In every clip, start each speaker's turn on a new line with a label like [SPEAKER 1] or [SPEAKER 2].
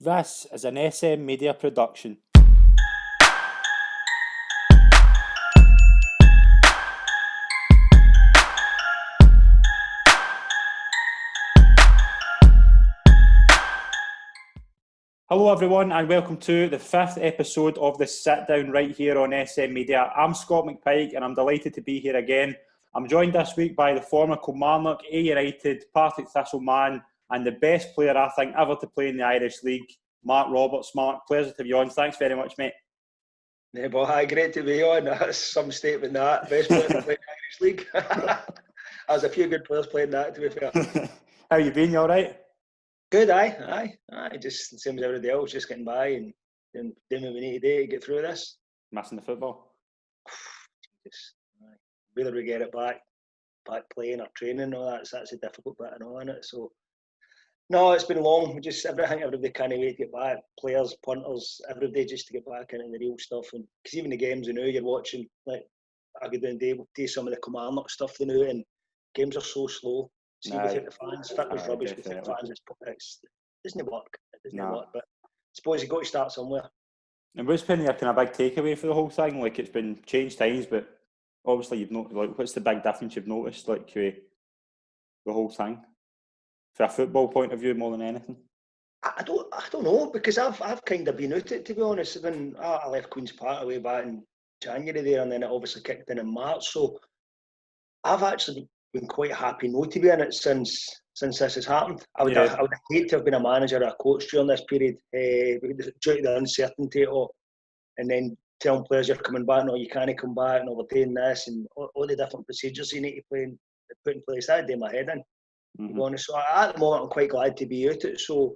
[SPEAKER 1] This is an SM Media production. Hello everyone and welcome to the 5th episode of the Sitdown right here on SM Media. I'm Scott McPike and I'm delighted to be here again. I'm joined this week by the former Kilmarnock, A United, Partick Thistle man and the best player I think ever to play in the Irish League, Mark Roberts. Mark, pleasure to have you on. Thanks very much, mate.
[SPEAKER 2] Yeah, well, hi, great to be on. That's some statement, that. Best player to play in the Irish League. There's a few good players playing that, to be fair.
[SPEAKER 1] How you been? You all right?
[SPEAKER 2] Good, aye. Just the same as everybody else, just getting by and doing what we need to do to get through this.
[SPEAKER 1] Missing the football?
[SPEAKER 2] Whether we get it back playing or training and all that, that's a difficult bit and all in it. So, no, it's been long. Everybody can't wait to get back. Players, punters, everybody just to get back into the real stuff. And because even the games you know you're watching, like I go down and do some of the Kilmarnock stuff they know, and games are so slow. See, without the fans, that was rubbish. Without the fans, it doesn't work. It doesn't work. But I suppose you've got to start somewhere.
[SPEAKER 1] And what's been your kind of big takeaway for the whole thing? Like, it's been changed times, but obviously you've noticed. Like, what's the big difference you've noticed? Like, the whole thing, from a football point of view, more than anything.
[SPEAKER 2] I don't know, because I've kind of been out it, to be honest. When I left Queen's Park way back in January there, and then it obviously kicked in March. So I've actually been quite happy not to be in it since this has happened. I would hate to have been a manager or a coach during this period, due to the uncertainty of it, and then telling players you're coming back, no, you can't come back, and we're doing this, and all the different procedures you need to put in place. That did my head in, to be honest. So at the moment, I'm quite glad to be out it. So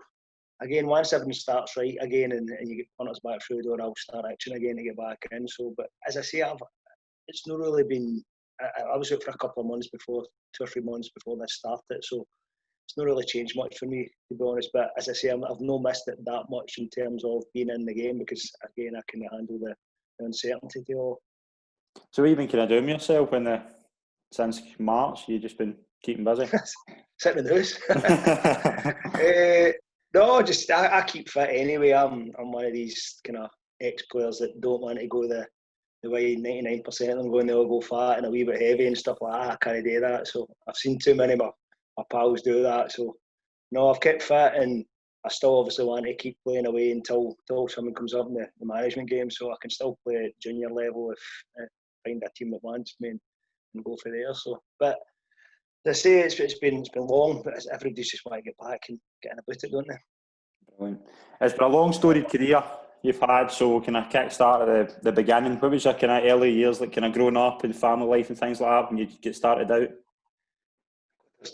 [SPEAKER 2] again, once everything starts right again, and you get punters back through the door, I'll start action again to get back in. So, but as I say, it's not really been. I was out for a couple of months before, 2 or 3 months before this started, so it's not really changed much for me, to be honest. But as I say, I've not missed it that much in terms of being in the game, because again, I can handle the uncertainty to all.
[SPEAKER 1] So what have you been kind of doing with yourself since March? You've just been keeping busy?
[SPEAKER 2] Sitting in the house. No, just I keep fit anyway. I'm one of these kind of ex-players that don't want to go the way 99% of them go, and they'll go fat and a wee bit heavy and stuff like that. I can't do that. So I've seen too many of my pals do that. So no, I've kept fit, and I still obviously want to keep playing away until someone comes up in the management game, so I can still play at junior level if I find a team that wants me and go for there. So, but as I say, it's been long, but everybody's just want to get back and get in about it, don't they?
[SPEAKER 1] Brilliant. It's been a long storied career you've had, so kind of kick-start at the beginning. What was your kind of early years, like kind of growing up and family life and things like that when you get started out?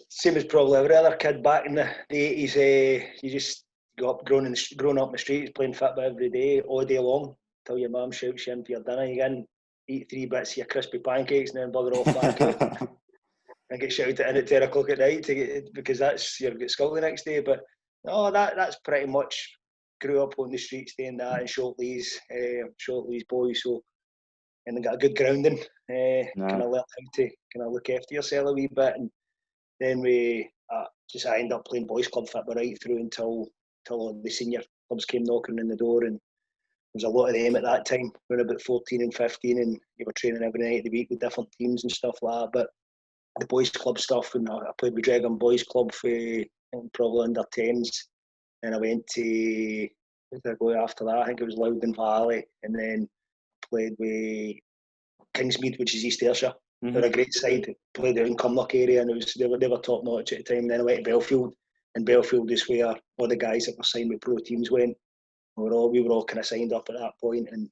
[SPEAKER 2] Same as probably every other kid back in the 80s. You just go up, growing up in the streets, playing football every day, all day long, till your mum shouts you in for your dinner. You can eat 3 bits of your crispy pancakes and then bugger off back out and get shouted in at 10 o'clock at night because you'll get skulled the next day. But no, that's pretty much grew up on the streets doing that in Shortleys boys. So, and they got a good grounding. Kind of learn how to kind of look after yourself a wee bit, and then I ended up playing boys club football right through until all the senior clubs came knocking on the door, and there was a lot of them at that time. We were about 14 and 15, and you were training every night of the week with different teams and stuff like that. But the boys club stuff, and I played with Dragon Boys Club for probably under 10s, and I went to, where did I go after that? I think it was Loudon Valley, and then played with Kingsmead, which is East Ayrshire. They're a great side. Played out in Kilmarnock area, and they were top notch at the time. Then I went to Belfield, and Belfield is where all the guys that were signed with pro teams went. We were all kind of signed up at that point, and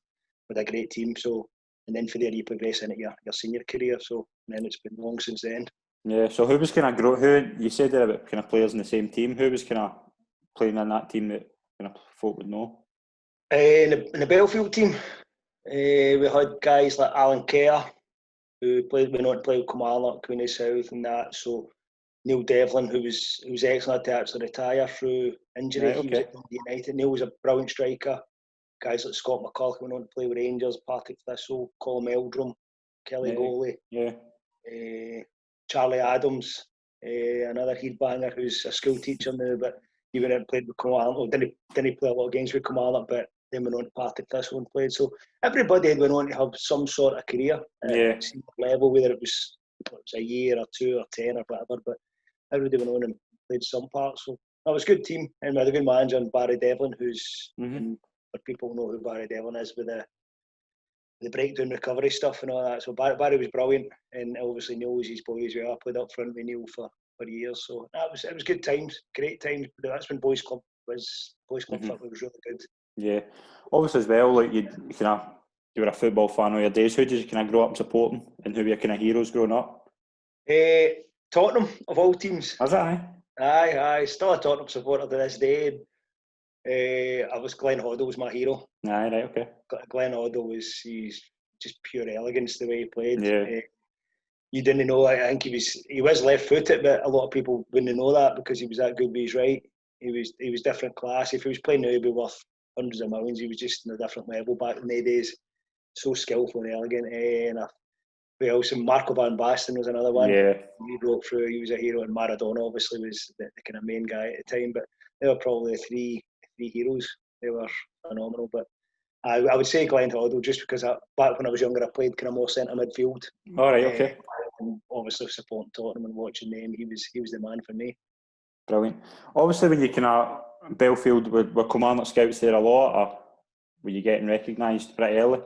[SPEAKER 2] with a great team. So, and then from there you progress into your senior career. So, and then it's been long since then.
[SPEAKER 1] Yeah. So who was kind of who you said there about kind of players in the same team? Who was kind of playing in that team that kind of folk would know?
[SPEAKER 2] In the Belfield team, we had guys like Alan Kerr, who went on to play with Kilmarnock, Queen of South and that. So Neil Devlin, who was excellent to actually retire through injury. Right, okay. He was at Dundee United. Neil was a brilliant striker. Guys like Scott McCulloch went on to play with Rangers, Partick Thistle, Colin Meldrum, Kelly Goley, Charlie Adams, another headbanger who's a school teacher now, but He went out and played with Kilmarnock. Well, didn't play a lot of games with Kilmarnock, but then went on to Partick Thistle and played. So everybody had went on to have some sort of career at senior level, whether it was a year or 2 or 10 or whatever. But everybody went on and played some part. So that was a good team, and we had a good manager, and Barry Devlin, who's but people know who Barry Devlin is with the breakdown recovery stuff and all that. So Barry was brilliant, and obviously knows his boys well. I played up front with Neil for years, so it was good times, great times. But that's when boys club football was really good. Yeah,
[SPEAKER 1] obviously as well, like you were a football fan all your days. Who did you kind of grow up supporting, and who were your kind of heroes growing up?
[SPEAKER 2] Tottenham of all teams.
[SPEAKER 1] Was that
[SPEAKER 2] Aye, still a Tottenham supporter to this day. I was Glenn Hoddle was my hero.
[SPEAKER 1] Aye, right, okay.
[SPEAKER 2] Glenn Hoddle he's just pure elegance the way he played.
[SPEAKER 1] Yeah.
[SPEAKER 2] You didn't know. I think he was left-footed, but a lot of people wouldn't know that because he was that good with his right. He was different class. If he was playing now, he'd be worth hundreds of millions. He was just on a different level back in the days. So skillful and elegant. And Marco van Basten was another one.
[SPEAKER 1] Yeah.
[SPEAKER 2] He broke through. He was a hero, and Maradona obviously was the kind of main guy at the time. But they were probably the three heroes. They were phenomenal. But I would say Glenn Hoddle, just because back when I was younger, I played kind of more centre midfield.
[SPEAKER 1] All right, okay.
[SPEAKER 2] And obviously supporting Tottenham and watching them, he was the man for me.
[SPEAKER 1] Brilliant. Obviously, when you kind of Belfield, were Kilmarnock scouts there a lot, or were you getting recognised pretty early?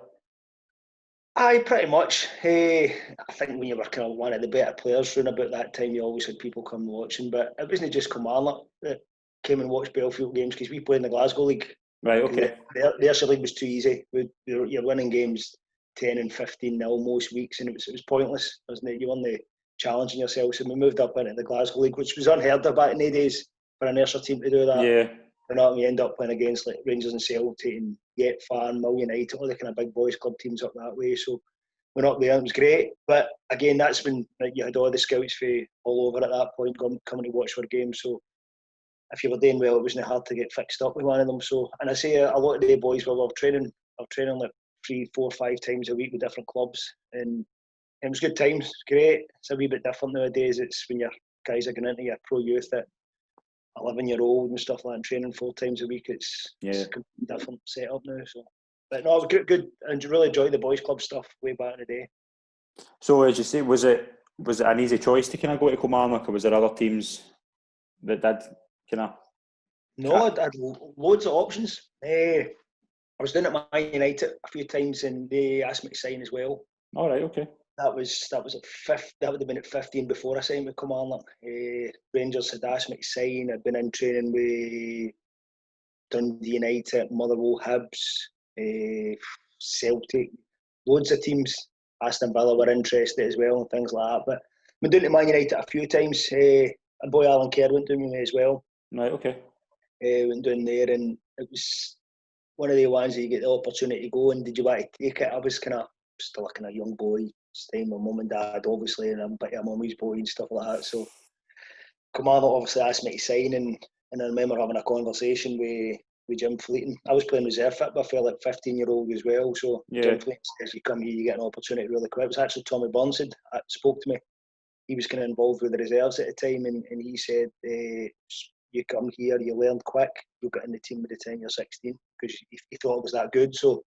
[SPEAKER 2] Aye, pretty much. I think when you were kind of one of the better players around about that time, you always had people come watching. But it wasn't just Kilmarnock that came and watched Belfield games, because we played in the Glasgow League.
[SPEAKER 1] Right, okay.
[SPEAKER 2] The league was too easy. You're winning games 10 and 15-0 most weeks, and it was pointless, wasn't it? You weren't challenging yourself. So we moved up into the Glasgow League, which was unheard of back in the days for an Ayrshire team to do that.
[SPEAKER 1] Yeah.
[SPEAKER 2] We end up playing against like Rangers and Celtic and Yet Farn, Mill United, all the kind of big boys club teams up that way. So went up there, it was great. But again, that's when you had all the scouts for all over at that point coming to watch our games. So if you were doing well, it wasn't hard to get fixed up with one of them. So, and I say a lot of the boys were training like 3, 4, 5 times a week with different clubs, and it was good times. It's great. It's a wee bit different nowadays. It's when your guys are going into your pro youth at 11-year-old and stuff like that, and training 4 times a week. It's a completely different setup now. So, but no, it was good, and really enjoyed the boys club stuff way back in the day.
[SPEAKER 1] So, as you say, was it an easy choice to kind of go to Kilmarnock, or was there other teams that did kind of?
[SPEAKER 2] No, I had loads of options. I was down at Man United a few times, and they asked me to sign as well.
[SPEAKER 1] All right, okay.
[SPEAKER 2] That was at 5. That would have been at 15 before I signed with Kilmarnock. Rangers had asked me to sign. I'd been in training with Dundee United, Motherwell, Hibs, Celtic, loads of teams. Aston Villa were interested as well and things like that. But I've been down to Man United a few times. A boy Alan Kerr went down with me as well.
[SPEAKER 1] Right, okay.
[SPEAKER 2] Went down there, and it was one of the ones that you get the opportunity to go. And did you want to take it? I was still a kind of young boy. Staying with mum and dad, obviously, and I'm a bit of a mummy's boy and stuff like that. So Kilmarnock obviously asked me to sign, and I remember having a conversation with Jim Fleeting. I was playing reserve fit, but I felt like 15-year-old as well. So Jim Fleeting says, you come here, you get an opportunity really quick. It was actually Tommy Burns that spoke to me. He was kind of involved with the reserves at the time, and he said, you come here, you learn quick, you'll get in the team by the time you're 16, because he thought it was that good. So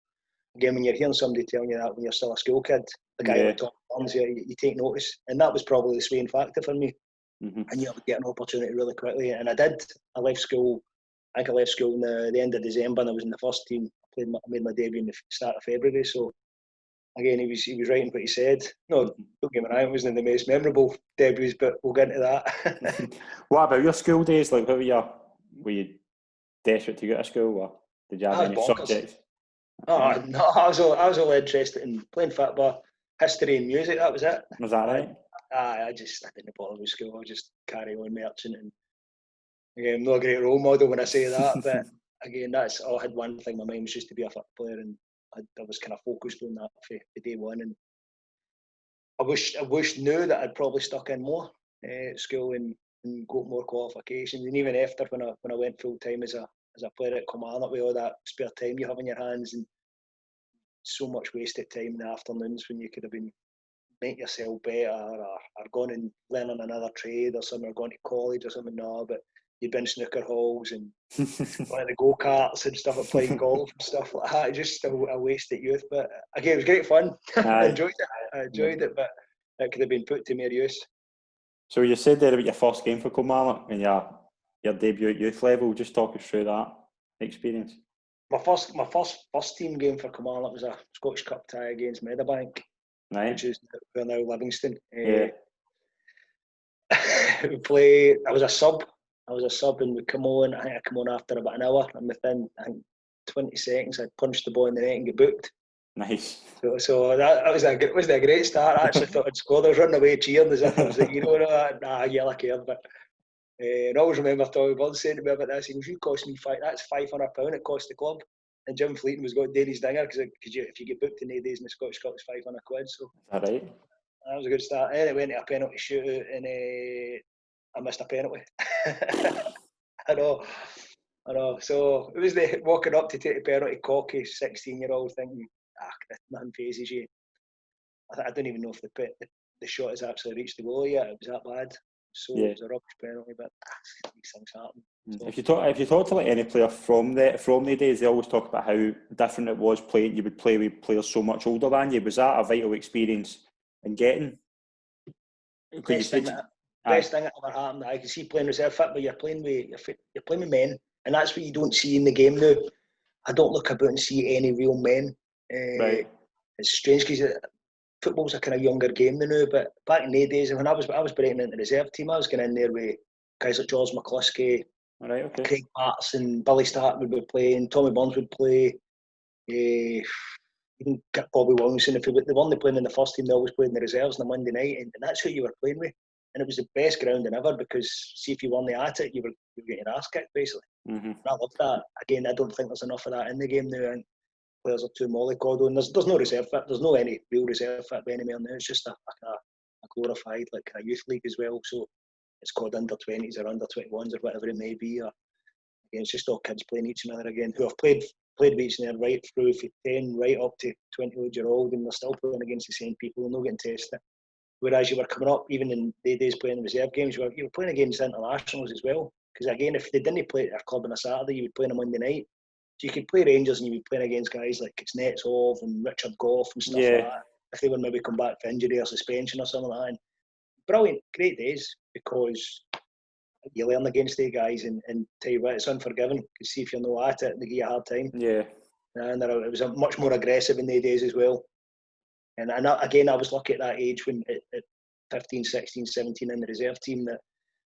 [SPEAKER 2] again, when you're hearing somebody telling you that when you're still a school kid, a guy like Tom Burns, you take notice. And that was probably the swaying factor for me.
[SPEAKER 1] Mm-hmm.
[SPEAKER 2] And you get an opportunity really quickly. And I did. I left school in the end of December, and I was in the first team. I made my debut in the start of February. So again, he was right in what he said. No, don't get me wrong, it wasn't the most memorable debuts, but we'll get into that.
[SPEAKER 1] What about your school days? Like, were you desperate to go to school, or did you have any subjects?
[SPEAKER 2] Oh no, I was all interested in playing football, history and music. That was it.
[SPEAKER 1] Was that right?
[SPEAKER 2] I didn't bother with school. I just carry on marching. And again, I'm not a great role model when I say that, but again, I had one thing. My mind was just to be a football player, and I was kind of focused on that for day one. And I wish knew that I'd probably stuck in more at school and got more qualifications. And even after when I went full time as a player at Kilmarnock, with all that spare time you have in your hands, and so much wasted time in the afternoons when you could have been making yourself better, or gone and learning another trade or something, or going to college or something. No, but you'd been in snooker halls and like the go-karts and stuff, like playing golf and stuff like that. Just a wasted youth. But again, it was great fun. I enjoyed it, but it could have been put to more use.
[SPEAKER 1] So you said there about your first game for Kilmarnock and your debut at youth level. Just talk us through that experience.
[SPEAKER 2] My first team game for Kilmarnock was a Scottish Cup tie against Meadowbank, which is now Livingston. We play. I was a sub, and we come on. I think I come on after about an hour, and within 20 seconds, I punched the ball in the net and get booked.
[SPEAKER 1] Nice.
[SPEAKER 2] So that was a great start. I actually thought I'd scored. I was running away cheering as if I was the hero. I cared, but. And I always remember Tommy Burns saying to me about this. He goes, "You cost me that's £500 it cost the club." And Jim Fleeton was got Daly's dinger because if you get booked in 8 days in the Scottish Cup, it's £500. So
[SPEAKER 1] is that right?
[SPEAKER 2] That was a good start. And it went to a penalty shootout, and I missed a penalty. I know. So it was the walking up to take the penalty, cocky 16-year-old thinking, nothing phases you. I don't even know if the shot has actually reached the goal yet. It was that bad. So it was a rubbish penalty, but these things happen. So.
[SPEAKER 1] If you talk to like any player from the days, they always talk about how different it was playing. You would play with players so much older than you. Was that a vital experience in getting?
[SPEAKER 2] Best thing that ever happened. I can see playing reserve fit, but you're playing with men, and that's what you don't see in the game now. I don't look about and see any real men.
[SPEAKER 1] Right.
[SPEAKER 2] It's strange because football's a kind of younger game than now, but back in the days when I was breaking into the reserve team, I was going in there with guys like George McCluskey, Craig Patterson, Billy Stark would be playing, Tommy Burns would play, even Bobby Williamson. If they weren't playing in the first team, they always played in the reserves on a Monday night, and that's who you were playing with. And it was the best grounding ever because, see, if you weren't at it, you were getting your ass kicked, basically. Mm-hmm. And I loved that. Again, I don't think there's enough of that in the game now. And players are too mollycoddled, and there's no reserve fit. There's no any real reserve fit by anywhere now. It's just a glorified like a youth league as well. So it's called under-20s or under-21s or whatever it may be. Or again, it's just all kids playing each other again who have played with each other right through from 10 right up to 20-odd-year-old, and they're still playing against the same people and not getting tested. Whereas you were coming up, even in the days playing reserve games, you were playing against internationals as well. Because again, if they didn't play at their club on a Saturday, you would play on a Monday night. So you could play Rangers and you'd be playing against guys like Kuznetsov and Richard Goff and stuff like that. If they would maybe come back for injury or suspension or something like that. And brilliant, great days, because you learn against the guys and tell you what, it's unforgiving. Because see, if you're not at it, they give you a hard time. Yeah. And it was much more aggressive in the days as well. And again, I was lucky at that age when at 15, 16, 17 in the reserve team that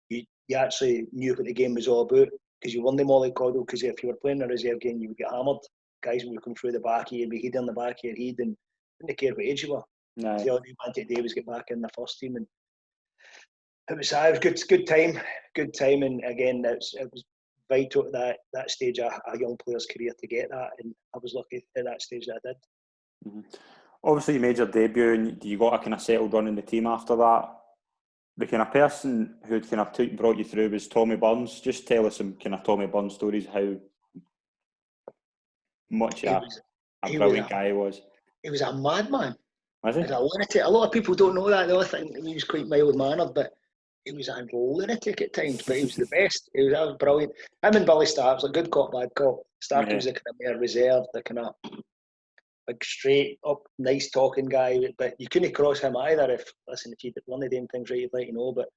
[SPEAKER 2] you actually knew what the game was all about, because you won the mollycoddle. Because if you were playing a reserve game, you would get hammered. Guys would come through the back of you, be head on the back of your head, and didn't care what age you were. No. So all you wanted to do was get back in the first team, and it was good time. And again, it was vital at that stage of a young player's career to get that, and I was lucky at that stage that I did.
[SPEAKER 1] Mm-hmm. Obviously, you made your debut and you got a kind of settled run in the team after that. The kind of person who kind of brought you through was Tommy Burns. Just tell us some kind of Tommy Burns stories, how much a brilliant guy he was.
[SPEAKER 2] He was a madman.
[SPEAKER 1] Was he?
[SPEAKER 2] He was a lunatic. A lot of people don't know that. They all think he was quite mild-mannered, but he was a lunatic at times, but he was the best. That was brilliant. Him and Billy Stark was a good cop, bad cop. Stark was the kind of more reserved, the kind of big, straight up, nice talking guy, but you couldn't cross him either. If you did one of them things right, you'd like to know. But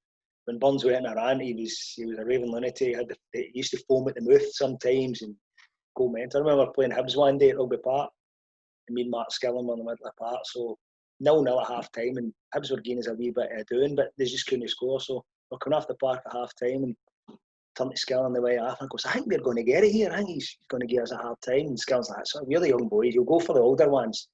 [SPEAKER 2] when Burns went in a rant, he was a raving lunatic. He used to foam at the mouth sometimes and go mental. I remember playing Hibs one day at Rugby Park, and me and Mark Skillen were in the middle of the park, so 0-0 at half time, and Hibs were giving us a wee bit of doing, but they just couldn't score. So we're coming off the park at half time and turned to Skillen on the way off and goes, "I think they're going to get it here. I think he's going to give us a hard time." And Skillen's like, "So we're the young boys, you'll go for the older ones."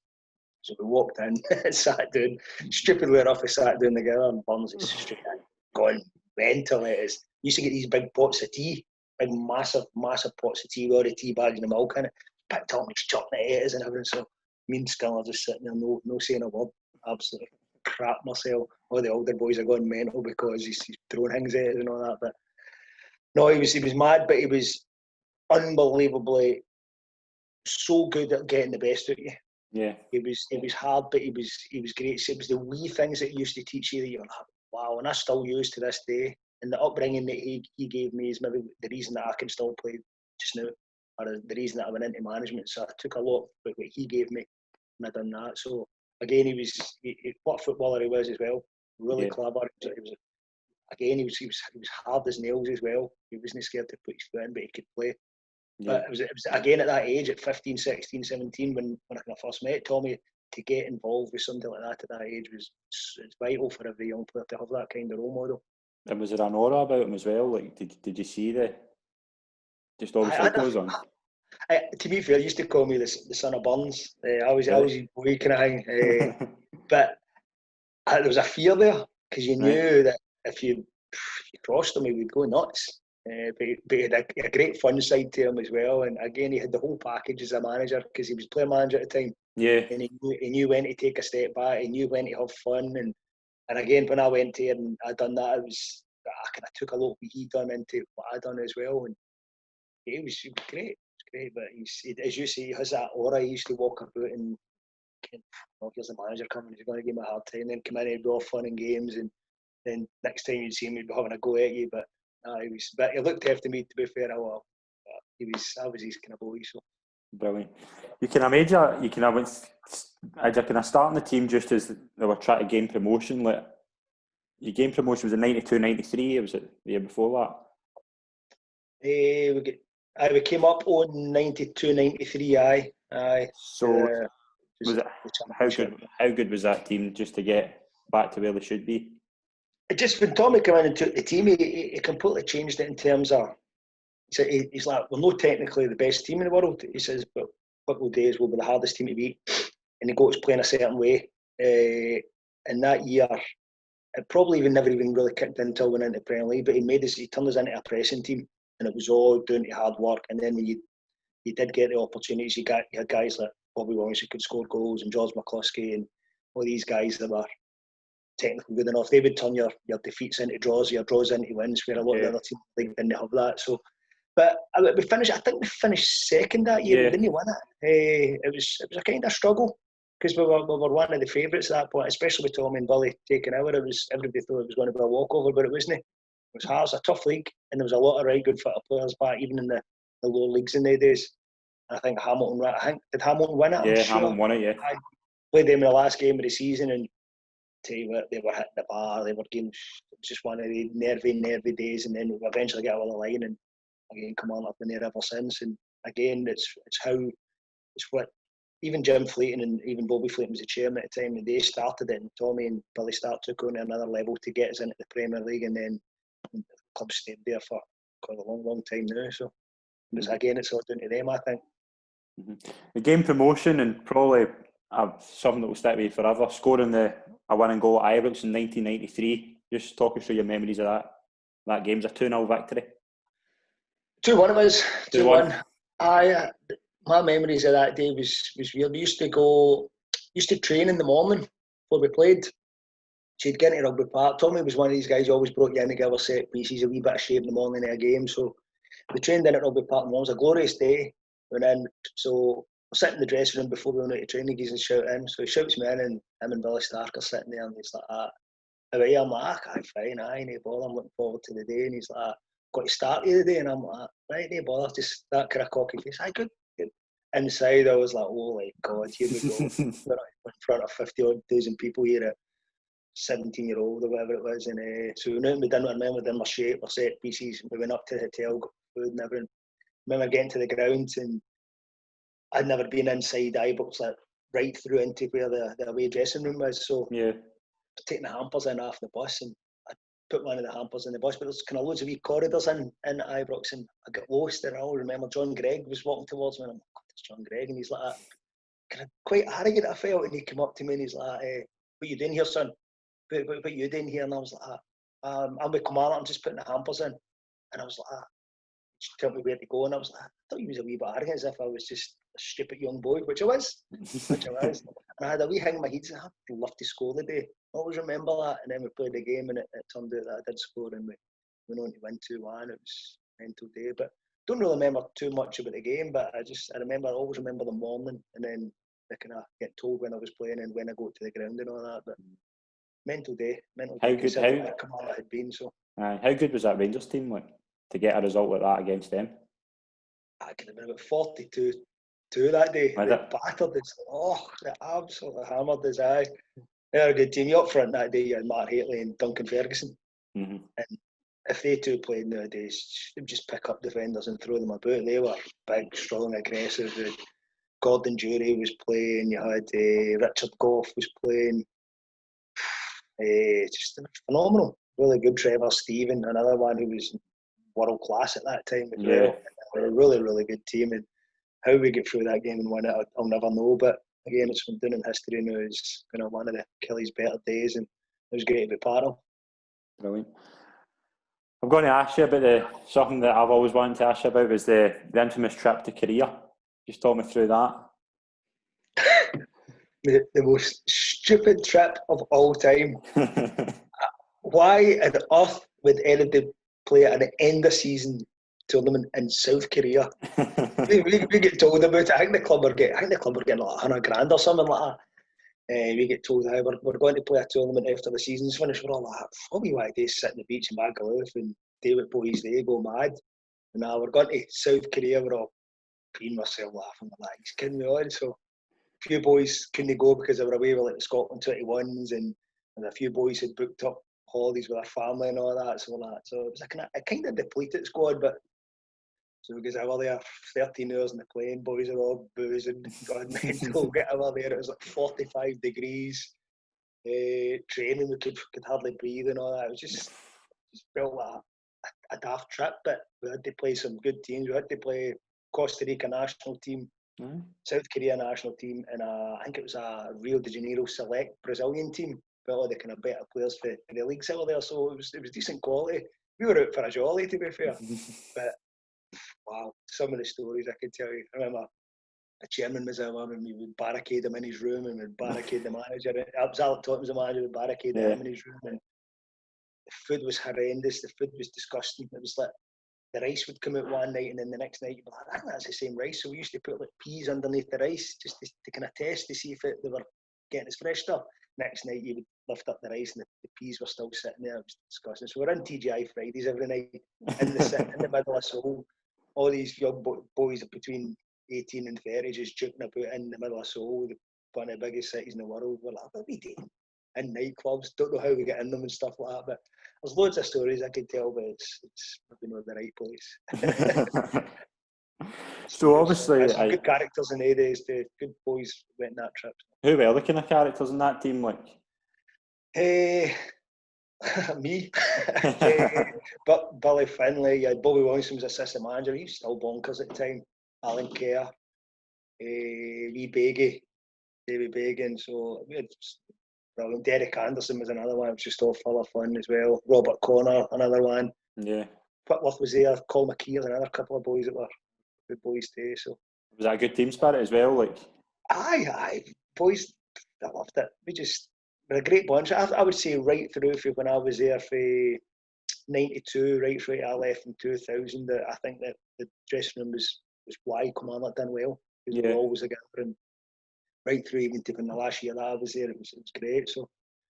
[SPEAKER 2] So we walked in and sat down, stupidly enough, we sat down together, and Burns is straight in, going mental. It is. We used to get these big pots of tea, big massive pots of tea with all the tea bags and the milk in it, picked up and he's chopping it at us and everything. So me and Skillen are just sitting there, no saying a word, absolutely crap myself. All the older boys are going mental because he's throwing things at us and all that. But no, he was mad, but he was unbelievably so good at getting the best out of you.
[SPEAKER 1] Yeah.
[SPEAKER 2] He was hard, but he was great. So it was the wee things that he used to teach you that you're like, wow, and I still use to this day. and the upbringing that he gave me is maybe the reason that I can still play just now, or the reason that I went into management. So I took a lot of what he gave me, and I done that. So again, what a footballer he was as well. Really clever. He was hard as nails as well. He wasn't scared to put his foot in, but he could play.
[SPEAKER 1] Yeah.
[SPEAKER 2] But it was again at that age, at 15, 16, 17, when I kind of first met Tommy, to get involved with something like that at that age it's vital for every young player to have that kind of role model.
[SPEAKER 1] And was there an aura about him as well? Like, did you see just obviously it goes on?
[SPEAKER 2] To be fair, I used to call me the son of Burns. I was his boy kind of thing. But there was a fear there, because you knew that if you crossed him, he would go nuts. But he had a great fun side to him as well. And again, he had the whole package as a manager, because he was player manager at the time.
[SPEAKER 1] Yeah.
[SPEAKER 2] And he knew when to take a step back. He knew when to have fun. And again, when I went there and I done that, I kind of took a lot of what he done into what I done as well. And he was great. Great, but as you say, he has that aura. He used to walk about and, here's the manager coming, he's going to give me a hard time, then come in and be all fun and games, and then next time you'd see him, he'd be having a go at you. But he looked after me, to be fair. I was his kind of boy. So
[SPEAKER 1] brilliant. You can imagine, as you're kind of starting the team just as they were trying to gain promotion. Like, your game promotion was in 92, 93. Was it the year before
[SPEAKER 2] that? We came up on 92, 93, aye.
[SPEAKER 1] So, was it, how good was that team just to get back to where they should be?
[SPEAKER 2] It just, when Tommy came in and took the team, he completely changed it in terms of, he's like, we're not technically the best team in the world. He says, but football days will be the hardest team to beat. And he got us playing a certain way. And that year, it probably never even really kicked in until we went into the Premier League, but he turned us into a pressing team. And it was all down to hard work. And then you did get the opportunities. You had guys like Bobby Williams who could score goals, and George McCluskey, and all these guys that were technically good enough. They would turn your defeats into draws, your draws into wins, where a lot of the other teams didn't have that. So, but I think we finished second that year. We didn't win it. It was a kind of struggle, because we were one of the favourites at that point, especially with Tommy and Billy taking over. Everybody thought it was going to be a walkover, but it wasn't. It was hard. It was a tough league, and there was a lot of right good football players back, even in the lower leagues in the days. I think Hamilton did Hamilton win it?
[SPEAKER 1] Yeah, Hamilton won it, yeah.
[SPEAKER 2] I played them in the last game of the season, and tell you what, they were hitting the bar, they were getting, it was just one of the nervy days, and then we eventually got over the line, and again, Kilmarnock have been there ever since. And again, it's what even Jim Flayton and even Bobby Flayton was the chairman at the time, and they started it, and Tommy and Billy took on to another level to get us into the Premier League, and then the club stayed there for quite a long time now. So it's all down to them, I think.
[SPEAKER 1] The game promotion, and probably something that will stick with you forever, scoring a winning goal at Ibrox in 1993. Just talk us through your memories of that game. It was a 2-0 victory.
[SPEAKER 2] 2-1 it was. 2-1. My memories of that day was weird. We used to train in the morning before we played. So you'd get into Rugby Park. Tommy was one of these guys who always brought you in to give us set pieces, a wee bit of shape in the morning of a game. So we trained in at Rugby Park, and it was a glorious day. Went in, so we're sitting in the dressing room before we went out to training, and shout in. So he shouts me in, and him and Billy Stark are sitting there, and he's like, how are you? I'm like, fine, no bother, I'm looking forward to the day. And he's like, got to start you the day, and I'm like, right, no bother, just that kind of cocky face. Good. Inside, I was like, oh my God, here we go. We're in front of 50,000 people here at 17-year-old or whatever it was. And so we did my shape, our set pieces. We went up to the hotel, got food and everything. I remember getting to the ground, and I'd never been inside Ibrox, like right through into where the away dressing room was. So I was taking the hampers in off the bus, and I put one of the hampers in the bus, but there's kind of loads of wee corridors in Ibrox, and I got lost, and I all remember John Gregg was walking towards me, and I'm like, God, it's John Gregg, and he's like, kind of quite arrogant, I felt, and he came up to me and he's like, what you doing here, son? What you doing here? And I was like, I'm with Kilmarnock, I'm just putting the hampers in. And I was like, she told me where to go, and I was like, I thought he was a wee bit arrogant, as if I was just a stupid young boy, which I was. And I had a wee hang in my head, saying, I'd love to score the day. I always remember that. And then we played the game, and it turned out that I did score, and we went on to win 2-1. It was a mental day, but don't really remember too much about the game. But I always remember the morning, and then I kind of get told when I was playing and when I go to the ground and all that. But mental day. How good Kilmarnock had been. So
[SPEAKER 1] How good was that Rangers team like to get a result like that against them?
[SPEAKER 2] I could have been about 42-2 that day.
[SPEAKER 1] Was
[SPEAKER 2] They
[SPEAKER 1] it?
[SPEAKER 2] battered us. Oh, they absolutely hammered us. Aye. They're a good team. You up front that day, you had Mark Hateley and Duncan Ferguson.
[SPEAKER 1] Mm-hmm.
[SPEAKER 2] And if they two played nowadays, they'd just pick up defenders and throw them about. They were big, strong, aggressive. Gordon Jury was playing. You had Richard Goff was playing. Just phenomenal. Really good. Trevor Stephen, another one who was world class at that time as well. They were a really, really good team. And how we get through that game and win it, I'll never know. But again, it's been done in history now. It's one of the Kelly's better days, and it was great to be part of.
[SPEAKER 1] Brilliant. I'm going to ask you about something that I've always wanted to ask you about was the infamous trip to Korea. Just talk me through that.
[SPEAKER 2] The most stupid trip of all time. Why on earth would anybody play an end of season tournament in South Korea? we get told about it. I think the club are getting like $100,000 or something like that. We get told how we're going to play a tournament after the season's finished. We're all like, what we want to do is sit on the beach in Magaluf and do what boys they go mad. And now we're going to South Korea. We're all peeing myself laughing. We're like, he's kidding me on. So a few boys couldn't go because they were away with like the Scotland 21s, and a few boys had booked up holidays with their family and all that. So it was a kind of depleted squad, but so because I was there 13 hours in the plane, boys are all boozing, going mental, get over there, it was like 45 degrees, training, we could hardly breathe and all that. It was just felt like a daft trip, but we had to play some good teams. We had to play Costa Rica national team, South Korea national team, and I think it was a Rio de Janeiro select Brazilian team, but all the kind of better players for the leagues over there, so it was decent quality. We were out for a jolly, to be fair, but wow, some of the stories I could tell you. I remember the chairman was there and we would barricade him in his room and we'd barricade the manager. It was Alec Totten was the manager, we'd barricade him in his room, and the food was horrendous, the food was disgusting. It was like the rice would come out one night and then the next night you'd be like, I think that's the same rice. So we used to put like peas underneath the rice just to kind of test to see if they were getting as fresh stuff. Next night you would lift up the rice and the peas were still sitting there. It was disgusting. So we're in TGI Fridays every night in the middle of Seoul. All these young boys between 18 and 30 just juking about in the middle of Seoul, one of the biggest cities in the world. We're like, what are we doing? In nightclubs, don't know how we get in them and stuff like that. But there's loads of stories I could tell, but it's maybe not the right place.
[SPEAKER 1] So obviously,
[SPEAKER 2] there's some good characters in the days. The good boys went on that trip.
[SPEAKER 1] Who were the kind of characters in that team like?
[SPEAKER 2] Me, but Billy Finlay, Bobby Williamson was assistant manager. He was still bonkers at the time. Alan Kerr, Wee Beggy, David Bagan. So we had brilliant. Derek Anderson was another one. It was just all full of fun as well. Robert Connor, another one.
[SPEAKER 1] Yeah.
[SPEAKER 2] Whitworth was there. Colm McKeer, another couple of boys that were good boys too. So
[SPEAKER 1] was that a good team spirit as well? Like,
[SPEAKER 2] aye, boys, I loved it. We're a great bunch. I would say right through from when I was there for 92, right through I left in 2000. I think that the dressing room was why Kilmarnock done well, because we were always together, and right through even to when the last year that I was there, it was great. So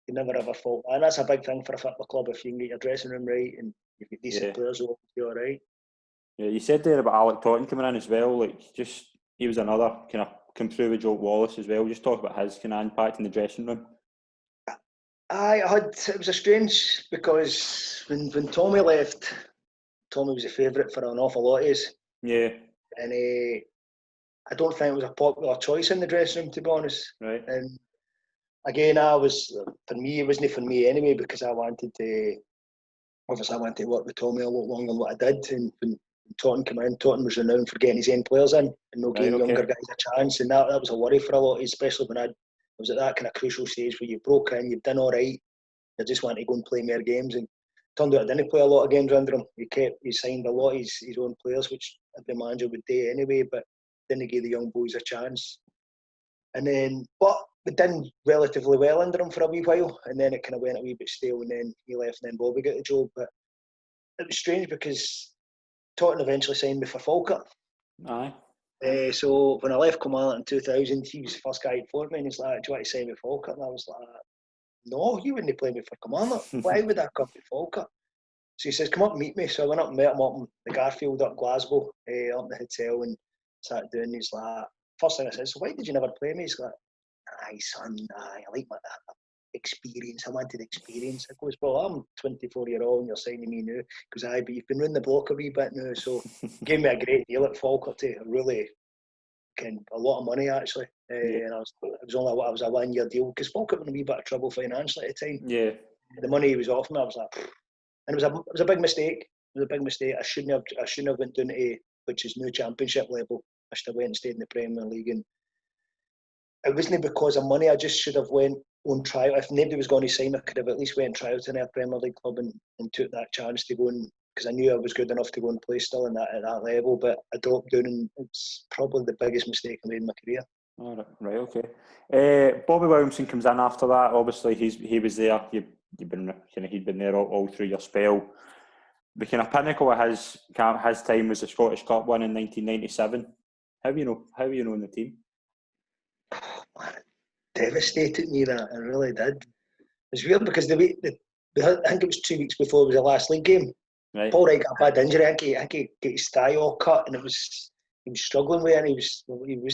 [SPEAKER 2] you never ever fault, and that's a big thing for a football club. If you can get your dressing room right and you've got decent players, will be all right.
[SPEAKER 1] Yeah, you said there about Alec Totten coming in as well. Like, just he was another kind of come through with Joe Wallace as well. Just talk about his kind of impact in the dressing room.
[SPEAKER 2] It was a strange, because when Tommy left, Tommy was a favourite for an awful lot of us.
[SPEAKER 1] Yeah.
[SPEAKER 2] And I don't think it was a popular choice in the dressing room, to be honest.
[SPEAKER 1] Right.
[SPEAKER 2] And again, it wasn't for me anyway, because I wanted to work with Tommy a lot longer than what I did. And when Totten came in, Totten was renowned for getting his own players in and not giving younger guys a chance. And that was a worry for a lot, especially when I was at that kind of crucial stage where you broke in, you've done all right, you just want to go and play more games. And turned out I didn't play a lot of games under him. He signed a lot of his own players, which every manager would do anyway, but didn't give the young boys a chance. And then, but we done relatively well under him for a wee while, and then it kind of went a wee bit stale, and then he left, and then Bobby got the job. But it was strange because Totten eventually signed me for Falkirk.
[SPEAKER 1] Aye.
[SPEAKER 2] So when I left Kilmarnock in 2000, he was the first guy for me, and he's like, "Do you want to sign me for Falkirk?" And I was like, "No, you wouldn't play me for Kilmarnock. Why would I come to Falkirk?" So he says, come up and meet me. So I went up and met him up in the Garfield up Glasgow, up in the hotel, and sat down. He's like, first thing I said, so why did you never play me? He's like, aye, son, aye, I like my experience. I wanted experience. I goes, well, I'm 24-year-old and you're signing me now. Because aye, but you've been round the block a wee bit now. So gave me a great deal at Falkirk, really, a lot of money actually. And it was a 1 year deal because Falkirk was in a wee bit of trouble financially at the time.
[SPEAKER 1] Yeah.
[SPEAKER 2] The money he was offering me, I was like, pfft. And it was a big mistake. It was a big mistake. I shouldn't have went down to which is new Championship level. I should have went and stayed in the Premier League. And it wasn't because of money. I just should have went on trial. If nobody was going to sign me, I could have at least went and trial to a Premier League club and took that chance to go and, because I knew I was good enough to go and play still at that level. But I dropped down, and it's probably the biggest mistake I made in my career.
[SPEAKER 1] Oh, right, okay. Bobby Williamson comes in after that. Obviously, he was there. He'd been there all through your spell. The kind of pinnacle of his time was the Scottish Cup win in 1997. How you know in the team?
[SPEAKER 2] Oh, man, it devastated me, that it really did. It's weird because I think it was 2 weeks before it was the last league game.
[SPEAKER 1] Right.
[SPEAKER 2] Paul Wright got a bad injury. I think he got his thigh all cut, and he was struggling with it. And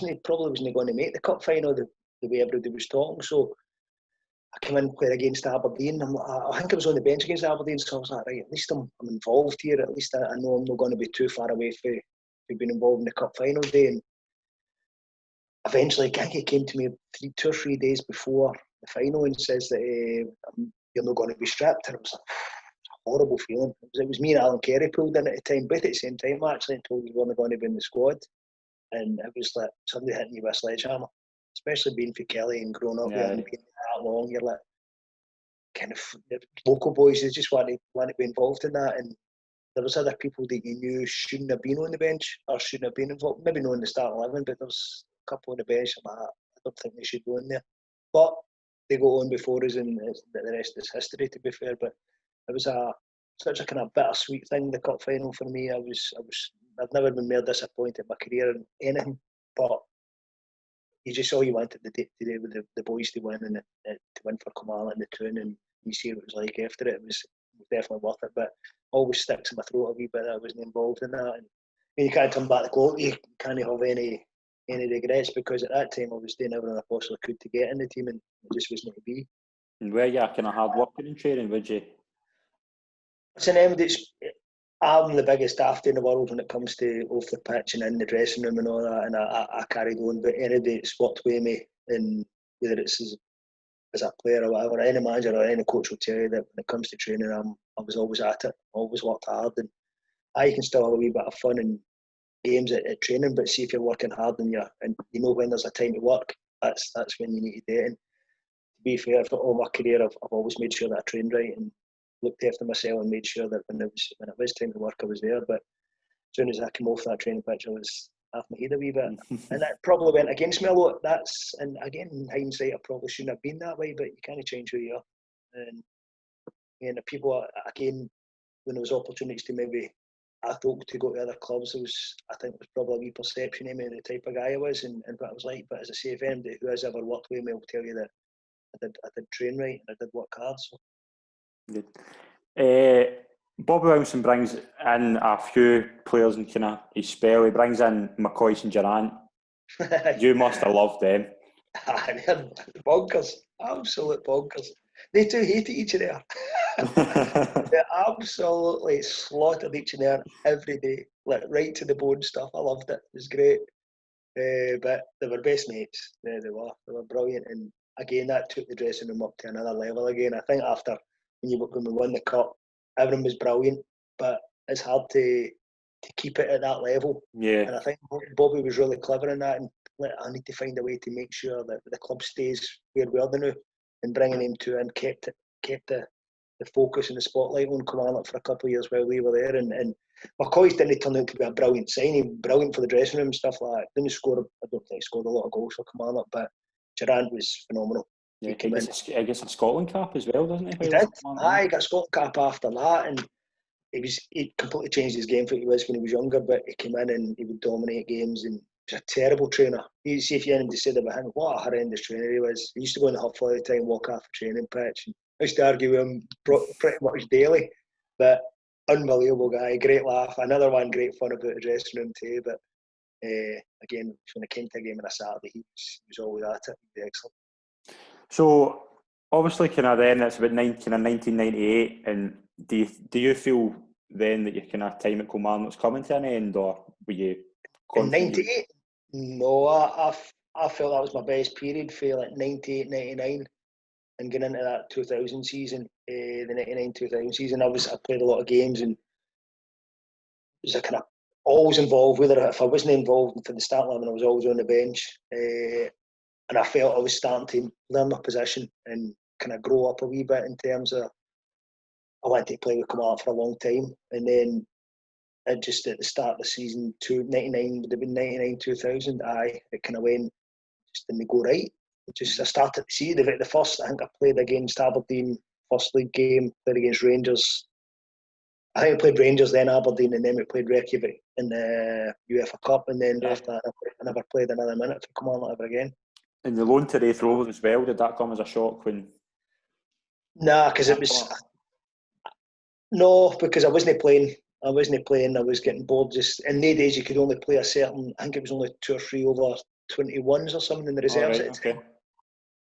[SPEAKER 2] he probably wasn't going to make the cup final the way everybody was talking. So I came in and played against Aberdeen. I think I was on the bench against Aberdeen, so I was like, right, at least I'm involved here. At least I know I'm not going to be too far away from being involved in the cup final day. And eventually, I think he came to me 2 or 3 days before the final and says that you're not going to be stripped. And I was like, it's a horrible feeling. It was me and Alan Carey pulled in at the time, both at the same time actually, and told us we weren't going to be in the squad. And it was like somebody hitting you with a sledgehammer, especially being for Kelly and growing up there and being that long. You're like, kind of local boys, they just want to be involved in that. And there was other people that you knew shouldn't have been on the bench or shouldn't have been involved. Maybe not in the start 11, but there was a couple on the bench. I don't think they should go in there. But they go on before us, and the rest is history, to be fair. But it was such a kind of bittersweet thing, the cup final for me. I've never been more disappointed in my career in anything. But you just all you wanted today with the boys to win and to win for Kilmarnock in the tune, and you see what it was like after it. It was definitely worth it, but always sticks in my throat a wee bit that I wasn't involved in that. And you can't turn back the clock. You can't have any regrets, because at that time I was doing everything I possibly could to get in the team, and it just wasn't to be.
[SPEAKER 1] And were you kind of hard working in training, would you?
[SPEAKER 2] It's an end. I'm the biggest dafty in the world when it comes to off the pitch and in the dressing room and all that, and I carried on. But anybody that's worked with me, and whether it's as a player or whatever, any manager or any coach will tell you that when it comes to training, I was always at it, always worked hard, and I can still have a wee bit of fun in games at training. But see, if you're working hard and you know when there's a time to work, that's when you need to do it. And to be fair, for all my career, I've always made sure that I trained right and looked after myself and made sure that when it was time to work, I was there. But as soon as I came off that training pitch, I was half my head a wee bit, and that probably went against me a lot. And again, in hindsight, I probably shouldn't have been that way, but you can't change who you are. And the people, again, when there was opportunities to maybe, I thought, to go to other clubs, I think it was probably a wee perception of me, the type of guy I was and what I was like. But as I say, if anybody who has ever worked with me will tell you that I did train right and I did work hard. So.
[SPEAKER 1] Good. Bobby Williamson brings in a few players in kind of his spell. He brings in McCoy and Durant. You must have loved them.
[SPEAKER 2] They're bonkers, absolute bonkers. They two hated each other. They absolutely slaughtered each other every day, like right to the bone stuff. I loved it. It was great. But they were best mates. They were brilliant. And again, that took the dressing room up to another level again. I think after when we won the cup, everyone was brilliant, but it's hard to keep it at that level.
[SPEAKER 1] Yeah.
[SPEAKER 2] And I think Bobby was really clever in that, and I need to find a way to make sure that the club stays where we are now, and bringing him to and kept the focus and the spotlight on Kilmarnock for a couple of years while we were there. And McCoy didn't turn out to be a brilliant signing, brilliant for the dressing room and stuff like that. Didn't score, I don't think he scored a lot of goals for Kilmarnock, but Durant was phenomenal.
[SPEAKER 1] Yeah, he gets a Scotland cap as well, doesn't he?
[SPEAKER 2] He did. He got a Scotland cap after that, and he completely changed his game for what he was when he was younger. But he came in and he would dominate games, and he was a terrible trainer. You see, if you had to say about him, what a horrendous trainer he was. He used to go in the huff all the time, walk off the training pitch, and I used to argue with him pretty much daily. But unbelievable guy, great laugh. Another one, great fun about the dressing room too. But again, when it came to a game on a Saturday, he was always at it. He was excellent.
[SPEAKER 1] So obviously, kind of then it's about 1998, and do you feel then that your kind of time at Kilmarnock's coming to an end, or were you
[SPEAKER 2] In
[SPEAKER 1] confident?
[SPEAKER 2] '98, no, I felt that was my best period for like '98, '99, and getting into that 2000 season, the '99-2000 season. I played a lot of games and was a kind of always involved. Whether if I wasn't involved for the start line, I was always on the bench, and I felt I was starting to learn my position and kind of grow up a wee bit in terms of I wanted to play with Kilmarnock for a long time, and then it just at the start of the season, 99 would have been 99-2000. It kind of went, just didn't go right. I started to see the first. I think I played against Aberdeen, first league game. Played against Rangers. I think we played Rangers, then Aberdeen, and then we played Reykjavik in the UEFA Cup. And then after that, I never played another minute for Kilmarnock ever again.
[SPEAKER 1] And the loan to Raith Rovers as well, did that come as a shock when?
[SPEAKER 2] Nah, because it was. No, because I wasn't playing. I was getting bored. Just in the days, you could only play a certain. I think it was only 2 or 3 over 21s or something in the reserves at the time.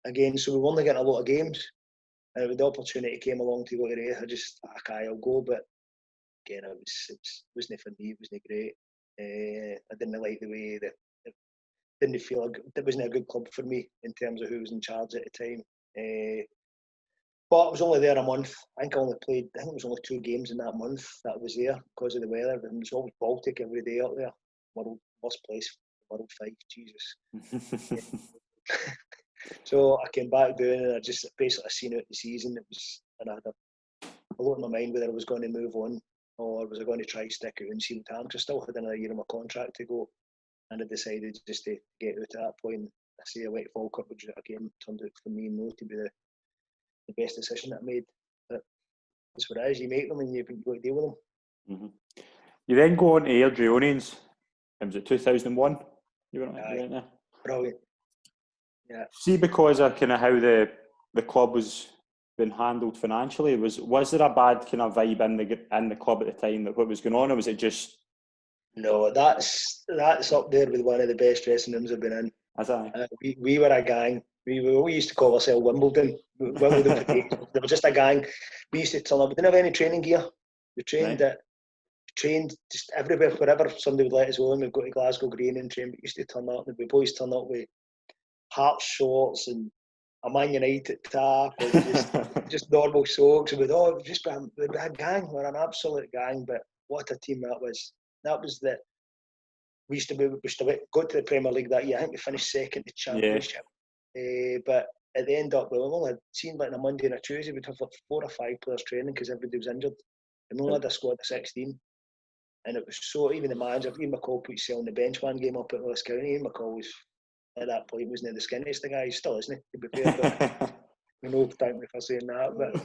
[SPEAKER 2] Again, so we were only getting a lot of games. And when the opportunity came along to go to Raith, I just, okay, I'll go. But again, it wasn't for me. It wasn't great. I didn't like the way that. It didn't feel like it wasn't a good club for me in terms of who was in charge at the time. But I was only there a month. I think it was only 2 games in that month that I was there because of the weather. And it was always Baltic every day up there. Worst place, world fight, Jesus. So I came back down and I just basically seen out the season. And I had a lot in my mind whether I was going to move on or was I going to try stick out and see what happens. I still had another year of my contract to go, and I decided just to get out at that point. I say I went to Falkirk, which again turned out for me to be the best decision that I made. But that's what it is. You make them and you've got to deal with them.
[SPEAKER 1] Mm-hmm. You then go on to Airdrieonians. Was it 2001? You went there?
[SPEAKER 2] Brilliant. Yeah.
[SPEAKER 1] See, because of kind of how the club was being handled financially, was there a bad kind of vibe in the club at the time that what was going on, or was it just?
[SPEAKER 2] No, that's up there with one of the best dressing rooms I've been in. We were a gang. We used to call ourselves Wimbledon. Wimbledon for days. They were just a gang. We used to turn up. We didn't have any training gear. We trained just everywhere, wherever somebody would let us on. We'd go to Glasgow Green and train. We used to turn up. We boys turn up with Hearts shorts and a Man United top, or just normal socks. And we'd be a gang. We're an absolute gang. But what a team that was. That was the. We used to go to the Premier League that year. I think we finished second in the Championship. Yeah. But at the end up, we only had seen like on a Monday and a Tuesday, we'd have like 4 or 5 players training because everybody was injured. And we only had a squad of 16. And it was so, even the manager, Ian McCall put himself on the bench one game up at Willis County. Ian McCall was, at that point, wasn't the skinniest of guys. Still isn't he, to be fair. But we know, thank me for saying that. But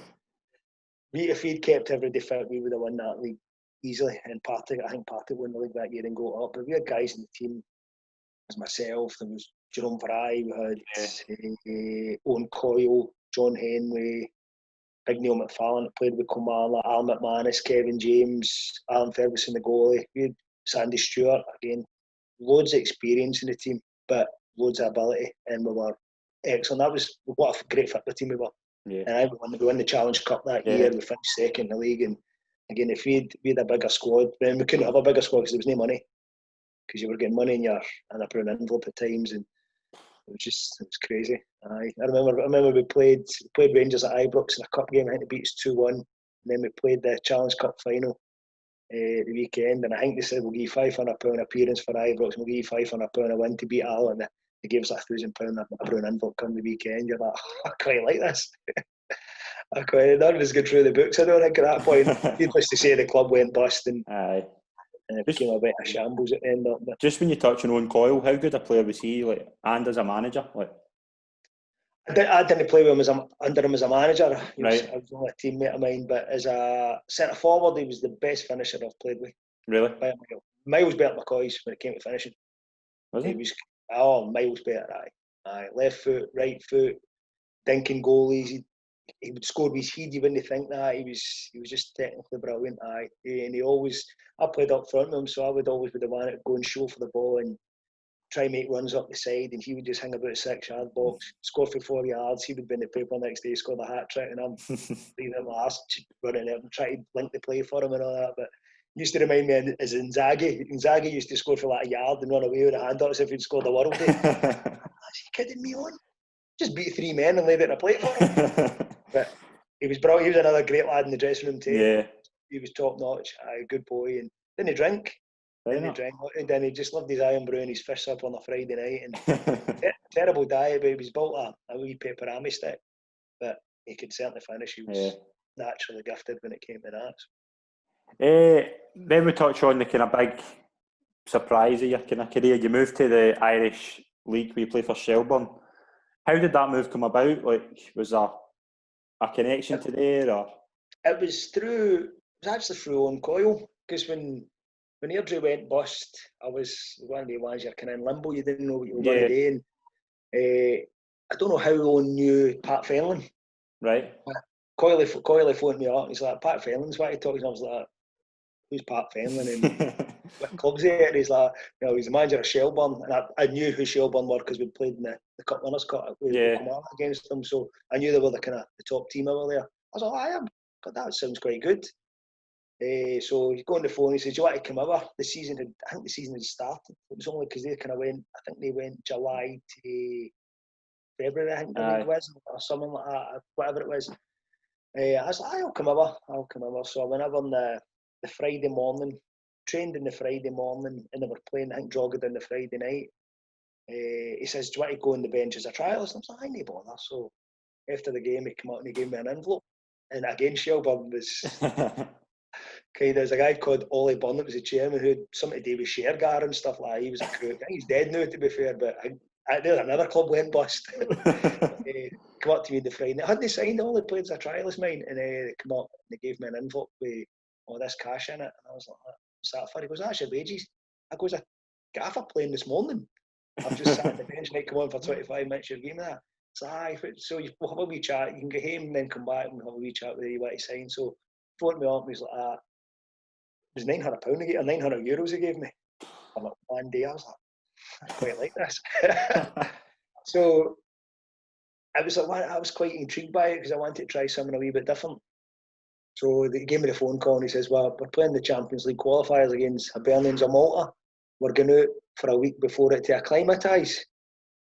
[SPEAKER 2] if he'd kept everybody fit, we would have won that league easily. And I think Partick won the league that year and got up. But we had guys in the team, as myself, there was Jerome Varai, we had Owen Coyle, John Henry, Big Neil McFarlane that played with Kilmarnock, Alan McManus, Kevin James, Alan Ferguson, the goalie. We had Sandy Stewart, again, loads of experience in the team, but loads of ability, and we were excellent. What a great football team we were. Yeah. And we won the Challenge Cup that year. We finished second in the league, and again, if we had a bigger squad, then we couldn't have a bigger squad because there was no money, because you were getting money in a brown envelope at times, and it was crazy. I remember we played Rangers at Ibrox in a cup game. I think they beat us 2-1, and then we played the Challenge Cup final the weekend, and I think they said we'll give you £500 appearance for Ibrox, and we'll give you £500 a win to beat Al, and they gave us £1,000 a brown envelope come the weekend. You're like, oh, I quite like this. None of us got through the books, I don't think, at that point. Needless to say, the club went bust, and it became a bit of shambles at the end of it.
[SPEAKER 1] Just when you touch on Owen Coyle, how good a player was he, and as a manager?
[SPEAKER 2] I didn't play with him under him as a manager. He was only a teammate of mine, but as a centre forward, he was the best finisher I've played with.
[SPEAKER 1] Really?
[SPEAKER 2] By a mile. Miles better than McCoy's when it came to finishing.
[SPEAKER 1] Was he?
[SPEAKER 2] Miles better. Aye. Left foot, right foot, dinking goalies. he would score with his head. You wouldn't think that. He was just technically brilliant. And he always, I played up front with him, so I would always be the one to go and show for the ball and try and make runs up the side, and he would just hang about a 6-yard box, score for 4 yards. He would be in the paper next day, scored a hat trick, and I'm leaving him last, running out and trying to link the play for him and all that. But he used to remind me of Inzaghi. Inzaghi used to score for like a yard and run away with a hand up as if he'd scored a worldie. Is he kidding me on? Just beat 3 men and laid it in a plate for him. But he was brilliant. He was another great lad in the dressing room too.
[SPEAKER 1] Yeah.
[SPEAKER 2] He was top notch. A good boy, and didn't drink. And then he just loved his iron brew and his fish up on a Friday night. And terrible diet, but he was built a wee pepperami stick. But he could certainly finish. He was naturally gifted when it came to that.
[SPEAKER 1] Then we touch on the kind of big surprise of your kind of career. You moved to the Irish League where you play for Shelbourne. How did that move come about? Like, was there a connection to there, or?
[SPEAKER 2] It was actually through Owen Coyle, because when Airdrie went bust, I was one of the ones you're kind of in limbo. You didn't know what you were going to do. And, I don't know how Owen knew Pat Fenlon.
[SPEAKER 1] Right.
[SPEAKER 2] Coyle phoned me up and he's like, Pat Fenlon's what he talks. And I was like, who's Pat Fenlon and what club's he at? And he's like, he's the manager of Shelbourne. And I knew who Shelbourne were because we played in the Cup Winners' Cup with Kilmarnock against them. So I knew they were the kind of the top team over there. I was like, I am. God, that sounds quite good. So he got on the phone. He said, "Do you want to come over?" I think the season had started. It was only because they kind of went. I think they went July to February. I think it was, or something like that. Whatever it was. I was like, "I'll come over. I'll come over." So I went over on the Friday morning. Trained in the Friday morning, and they were playing. I think Drogheda on the Friday night. He says, "Do you want to go on the bench as a trialist?" I was like, "I ain't bother." So after the game, he came out and he gave me an envelope. And again, Shelbourne was. There's a guy called Ollie Byrne that was the chairman who had something to do with Shergar and stuff like that. He was a crook. I think he's dead now, to be fair, but there's another club went bust. Come up to me the Friday. I hadn't signed, all they played as a trialist mine, and they come up and they gave me an envelope with all this cash in it. And I was like, what's that for? He goes, that's your wages. I goes, a gaffer playing this morning. I've just sat on the bench and I come on for 25 minutes, you're giving me that. So we'll have a wee chat. You can go home and then come back and have a wee chat with you, what to sign. So phoned me up and he's like, it was £900 again, or €900 he gave me. I'm like, one day, I was like, I quite like this. So I was quite intrigued by it because I wanted to try something a wee bit different. So he gave me the phone call and he says, well, we're playing the Champions League qualifiers against Hibernians of Malta. We're going out for a week before it to acclimatise.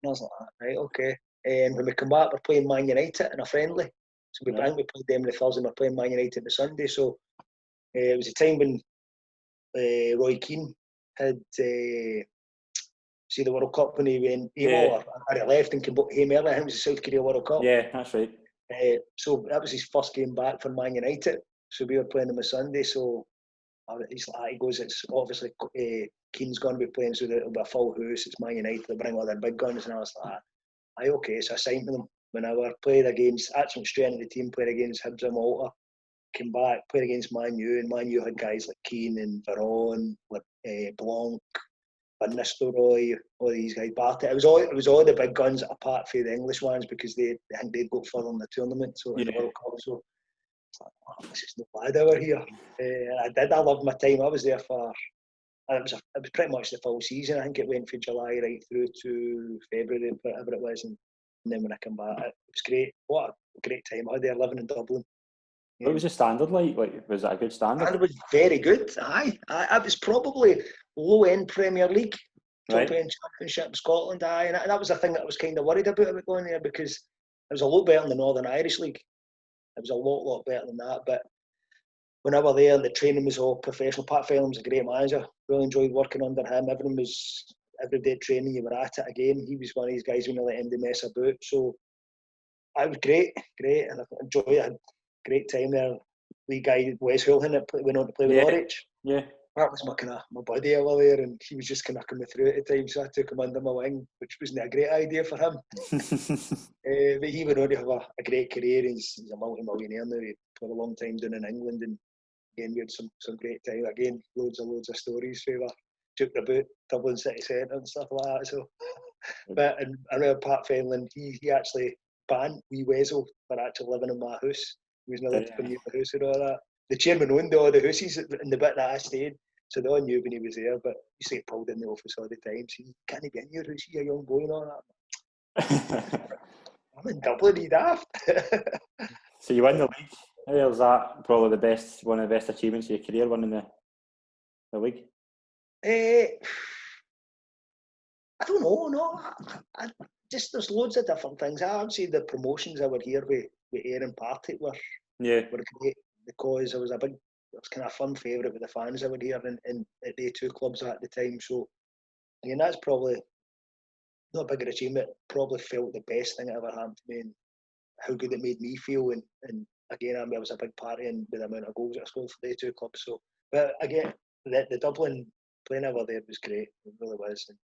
[SPEAKER 2] And I was like, right, okay. And when we come back, we're playing Man United in a friendly. So we played them on the Thursday and we're playing Man United on the Sunday. So it was a time when Roy Keane had see the World Cup when he went AWOL or he left and came early. I think it was the South Korea World Cup.
[SPEAKER 1] Yeah, that's right.
[SPEAKER 2] So that was his first game back for Man United. So we were playing him on Sunday. So he goes, it's obviously Keane's going to be playing, so it'll be a full house. It's Man United. They'll bring all their big guns. And I was like, aye, okay. So I signed with them. When I played against, actually straight into the team, played against Hibs of Malta. Came back, played against Man U, and Man U had guys like Keane and Veron, Blanc, Van Nistelrooy, all these guys. Bartek. It was all the big guns apart from the English ones because I think they'd go further in the tournament. So in the World Cup, so it's like, oh, this is no bad over here. I loved my time. I was there for. It was pretty much the full season. I think it went from July right through to February, whatever it was, and then when I come back, it was great. What a great time I had there living in Dublin.
[SPEAKER 1] What was the standard like? Was it a good standard?
[SPEAKER 2] It was very good. Aye. It was probably low-end Premier League, top-end Championship, Scotland. Aye, and that was the thing that I was kind of worried about going there because it was a lot better than the Northern Irish League. It was a lot better than that. But when I was there, the training was all professional. Pat Fenlon was a great manager. Really enjoyed working under him. Everyone was every day training. You were at it again. He was one of these guys who didn't let him mess about. So it was great, and I enjoyed it. Great time there. The guy Wes Hulhan that went on to play with Norwich. Yeah, that was my buddy over there, and he was just kind of coming through at the time, so I took him under my wing, which wasn't a great idea for him. But he went on to have a great career. He's a multi-millionaire now. He played a long time down in England, and again we had some great time. Again, loads of stories. We were joking about Dublin city centre and stuff like that. So, but and I remember Pat Fenlon. He actually ban Wee Weasel for actually living in my house. He was not allowed to come near the house and all that. The chairman owned all the houses in the bit that I stayed, so they all knew when he was there, but he used to get pulled in the office all the time, saying, "Can't he be in your house, you're a young boy," and all that. I'm in Dublin, he daft.
[SPEAKER 1] So you win the league. How was that? Probably one of the best achievements of your career, winning the league.
[SPEAKER 2] I don't know. No, I just there's loads of different things. I would say the promotions I were here with Ayr and Partick were great because I was kind of fun favourite with the fans I were here in at the two clubs at the time. So again, that's probably not a bigger achievement. Probably felt the best thing that ever happened to me, and how good it made me feel. And again, I was a big part in with the amount of goals that I scored for the two clubs. So, but again, the Dublin playing over there was great. It really was. And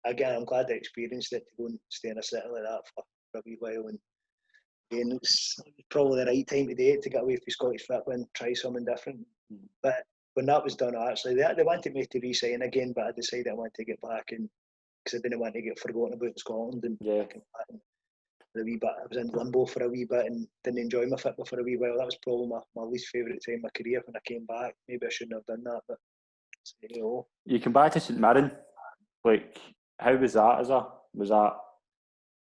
[SPEAKER 2] again, I'm glad I experienced it to go and stay in a city like that for a wee while. And again, it's probably the right time to do it, to get away from Scottish football and try something different. But when that was done, actually, they wanted me to re-sign again, but I decided I wanted to get back, and because I didn't want to get forgotten about in Scotland. And a wee bit, I was in limbo for a wee bit and didn't enjoy my football for a wee while. That was probably my least favourite time in my career when I came back. Maybe I shouldn't have done that, but
[SPEAKER 1] You came back to St Mirren. Like, how was that? Was that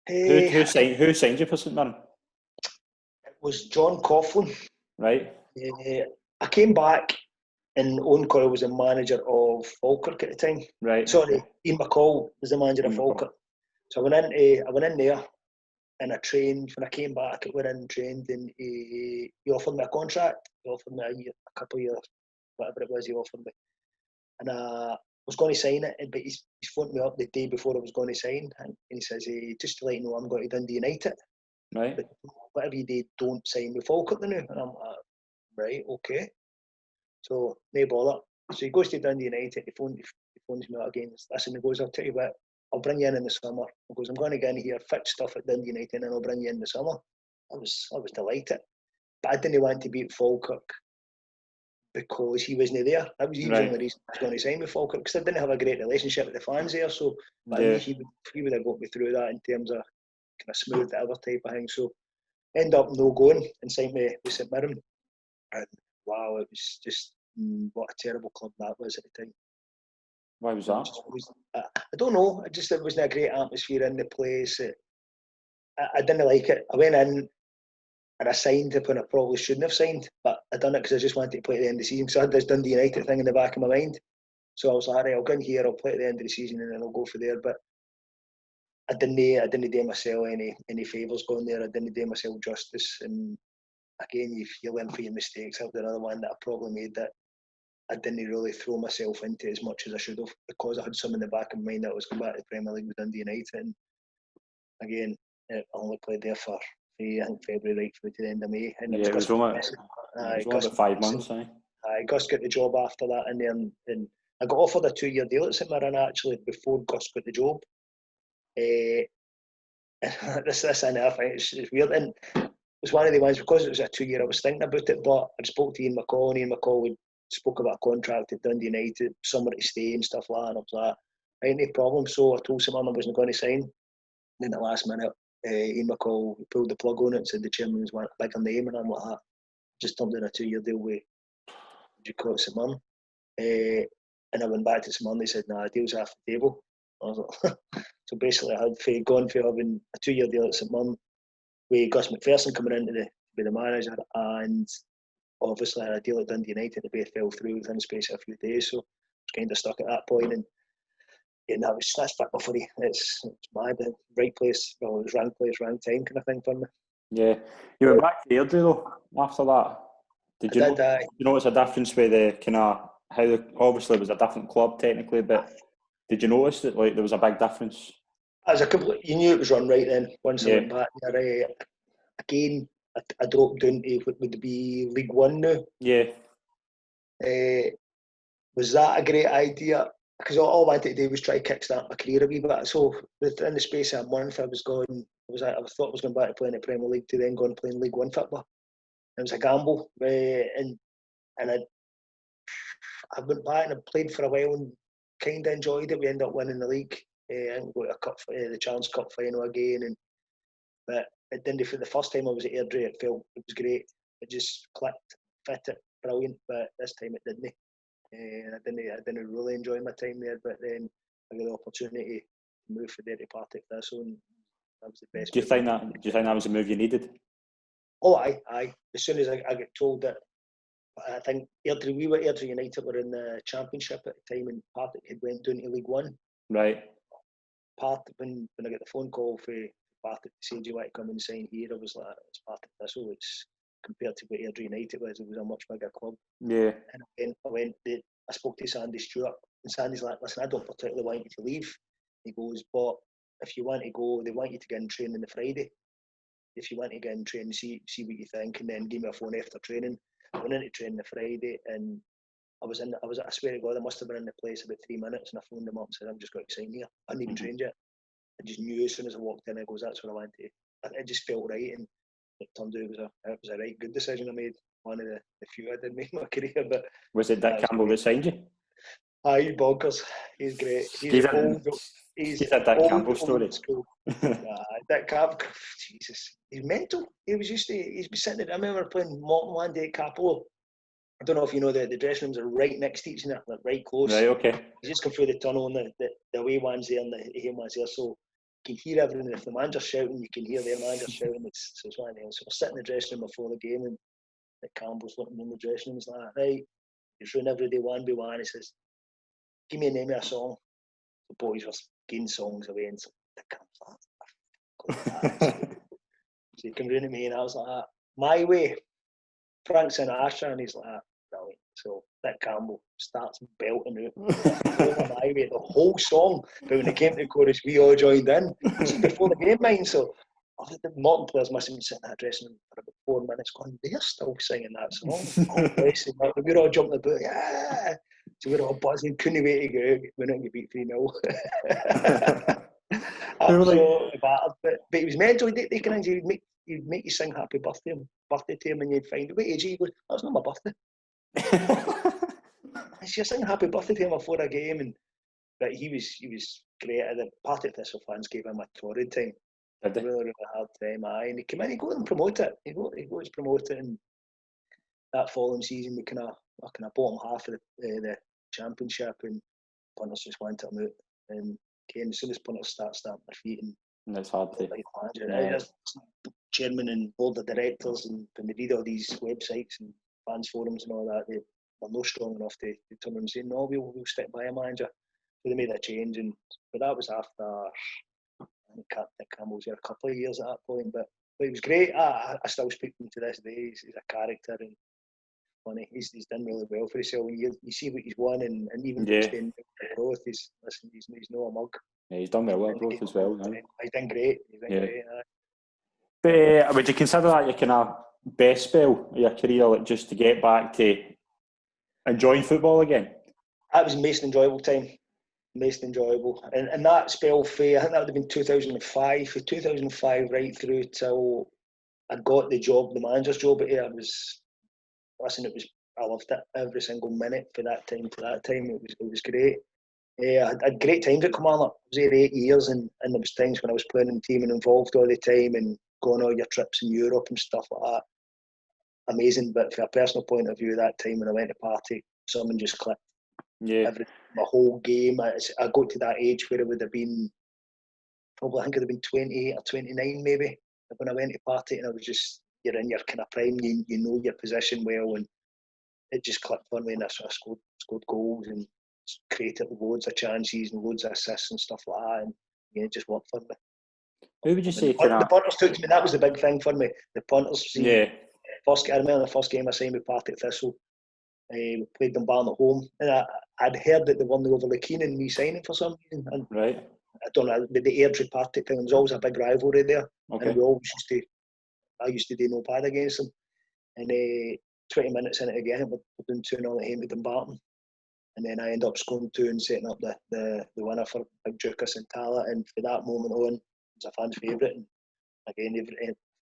[SPEAKER 1] who signed you for St Mirren?
[SPEAKER 2] It was John Coughlin.
[SPEAKER 1] Right.
[SPEAKER 2] I came back, and Owen Coyle was the manager of Falkirk at the time.
[SPEAKER 1] Right.
[SPEAKER 2] Sorry, Ian McCall was the manager of Falkirk. So I went in there, and I trained. When I came back, I went in and trained, and he offered me a contract. He offered me a couple of years, whatever it was he offered me. And I was going to sign it, but he's phoned me up the day before I was going to sign, and he says, just to let you know, I'm going to Dundee United.
[SPEAKER 1] Right.
[SPEAKER 2] But whatever you do, don't sign with Falkirk now. And I'm like, right, okay. So, no bother. So he goes to Dundee United, he phones me up again. Listen, he goes, I'll tell you what, I'll bring you in the summer. He goes, I'm going to get in here, fix stuff at Dundee United, and I'll bring you in the summer. I was delighted. But I didn't want to be at Falkirk because he wasn't there. That was the only reason I was going to sign with Falkirk, because I didn't have a great relationship with the fans there. So, but I knew he would have got me through that in terms of kind of smooth the other type of thing. So, end up no going and signed me with St Mirren. And wow, it was just what a terrible club that was at the time.
[SPEAKER 1] Why was that?
[SPEAKER 2] I don't know. It wasn't a great atmosphere in the place. I didn't like it. I went in and I signed it when I probably shouldn't have signed, but I done it because I just wanted to play at the end of the season. So I had this Dundee United thing in the back of my mind. So I was like, right, I'll go in here, I'll play at the end of the season, and then I'll go for there. But I didn't do myself any favours going there. I didn't do myself justice. And again, you learn from your mistakes. That was another one that I probably made, that I didn't really throw myself into as much as I should have, because I had some in the back of my mind that I was going back to the Premier League with Dundee United. And again, I only played there for, I think, February right through to the end of May. And
[SPEAKER 1] it was only about 5 months.
[SPEAKER 2] Gus got the job after that, and I got offered a 2-year deal at St Mirren actually before Gus got the job. This and I think it's weird, and it was one of the ones, because it was a 2-year, I was thinking about it, but I spoke to Ian McCall, and Ian McCall spoke about a contract at Dundee United, somewhere to stay and stuff like that, and I was like, ain't no problem. So I told someone I wasn't going to sign. Then at the last minute, Ian McCall pulled the plug on it and said the chairman was a bigger name, and I'm like, that. Just jumped in a 2-year deal with St Mirren. And I went back to St Mirren, they said, nah, deal's off the table. I was like, so basically I had gone for having a 2-year deal at St Mirren with Gus McPherson coming in to be the manager, and obviously I had a deal at Dundee United that both fell through within the space of a few days, so I was kind of stuck at that point. And that's football for you. It's mad. Right place, well, it was wrong place, wrong time kind of thing for me.
[SPEAKER 1] Yeah. You went back to Airdrie though after that. Did you notice a difference with the kind of how obviously it was a different club technically, but did you notice that there was a big difference?
[SPEAKER 2] You knew it was run right then. Once I went back there, again, I dropped down to what would be League One now.
[SPEAKER 1] Yeah.
[SPEAKER 2] Was that a great idea? Because all I wanted to do was try to kickstart my career a wee bit. So within the space of a month, I thought I was going back to playing the Premier League to then go and play in League One football. It was a gamble, and I went back and I played for a while and kind of enjoyed it. We ended up winning the league. I think we got the Challenge Cup final again, and But it didn't. For the first time I was at Airdrie, it was great. It just clicked, fit it, brilliant. But this time it didn't. And I didn't really enjoy my time there. But then I got the opportunity to move from there to Partick Thistle, and that was the best.
[SPEAKER 1] Do you think that was the move you needed?
[SPEAKER 2] Oh, aye. As soon as I got told that, I think Airdrieonians were in the Championship at the time, and Partick had went down to League One.
[SPEAKER 1] Right.
[SPEAKER 2] When I got the phone call for Partick to say, "Do you want to come and sign here?" I was like, "It's Partick Thistle. It's compared to what Airdrieonians was. It was a much bigger club."
[SPEAKER 1] Yeah.
[SPEAKER 2] And I spoke to Sandy Stewart, and Sandy's like, "Listen, I don't particularly want you to leave." He goes, "But if you want to go, they want you to get in training on the Friday. If you want to get in training, see what you think, and then give me a phone after training." I went into training the Friday, and I swear to God, I must have been in the place about 3 minutes, and I phoned them up and said, "I'm just going to sign here." I hadn't even trained yet. I just knew as soon as I walked in, I goes, "That's what I want to." It just felt right, and it turned out it was a right good decision I made. One of the few I did make in my career. But
[SPEAKER 1] was it Dick Campbell that signed you?
[SPEAKER 2] Aye, bonkers. He's great. He's
[SPEAKER 1] a Dick Campbell story.
[SPEAKER 2] Dick Campbell, Jesus, he's mental. He's been sitting there. I remember playing Morton one day at Capello. I don't know if you know the dressing rooms are right next to each other, like right close.
[SPEAKER 1] Right, okay.
[SPEAKER 2] You just come through the tunnel, and the away one's there and the home one's there, so you can hear everything. If the manager's shouting, you can hear their manager shouting. It's one of them. So we're sitting in the dressing room before the game, and Dick Campbell's looking in the dressing room. He's like, "Right, he's running every day one by one." He says, "Give me a name of a song." The boys were getting songs away, and so Dick Campbell's like, so he came round to me, and I was like, "My Way, Frank Sinatra," and he's like, "Brilliant." So Dick Campbell starts belting out My Way, the whole song. But when it came to the chorus, we all joined in. This is before the game, mind. So the Morton players must have been sitting in that dressing room for about 4 minutes going, "They're still singing that song." Oh, bless them. We were all jumping about, yeah. So we were all buzzing, couldn't wait to go out. We're not going to beat 3-0. Absolutely battered. But he was mental. They can he'd make you sing happy birthday to him, and you'd find, "What age?" He goes, "That's not my birthday." I said, "Sing happy birthday to him before a game." But he was great. The Partick Thistle fans gave him a torrid time. Really hard time. Aye, and he came in, he got them promoted. He got promoted, and that following season we kind of bottom half of the Championship, and punters just wanted him out. And came as soon as punters start stamping their feet, and
[SPEAKER 1] it's hard to.
[SPEAKER 2] There's chairman and board of directors, and when they read all these websites and fans forums and all that, they're not strong enough to turn around and say, "No, we'll stick by a manager." So they made a change, but that was after. Dick Campbell was there a couple of years at that point, but he was great. I still speak to him to this day. He's a character and funny. He's done really well for himself. When you see what he's won, and even extending growth, he's no a mug.
[SPEAKER 1] Yeah, he's done well at growth as well.
[SPEAKER 2] He's done great. Great.
[SPEAKER 1] But would you consider that your kind of best spell of your career, like just to get back to enjoying football again?
[SPEAKER 2] That was the most enjoyable time. Most enjoyable, and that spell for, I think that would have been 2005. For 2005 right through till I got the manager's job at here. I loved it every single minute for that time to that time. It was great. I had great times at Kilmarnock. I was there 8 years, and there was times when I was playing in the team and involved all the time and going on all your trips in Europe and stuff like that. Amazing, but from a personal point of view, that time when I went to Partick, something just clicked.
[SPEAKER 1] Yeah.
[SPEAKER 2] My whole game. I got to that age where it would have been probably, I think it would have been 28 or 29 maybe when I went to Partick, and I was just, you're in your kind of prime, you know your position well, and it just clicked for me, and I sort of scored goals and created loads of chances and loads of assists and stuff like that, and it just worked for me.
[SPEAKER 1] Who would you say
[SPEAKER 2] the punters took to me? That was the big thing for me. The punters. I remember the first game I signed with Partick Thistle. We played Dumbarton at home, and I'd heard that they weren't overly keen on me signing for some reason. And
[SPEAKER 1] right.
[SPEAKER 2] I don't know, the Airdrie Partick thing, there was always a big rivalry there.
[SPEAKER 1] Okay.
[SPEAKER 2] And I used to do no bad against them. And 20 minutes in it again, we're doing 2-0 at home to Dumbarton. And then I end up scoring 2 and setting up the winner for Big Jukas and Tala. And for that moment on, it was a fan's favourite. And again,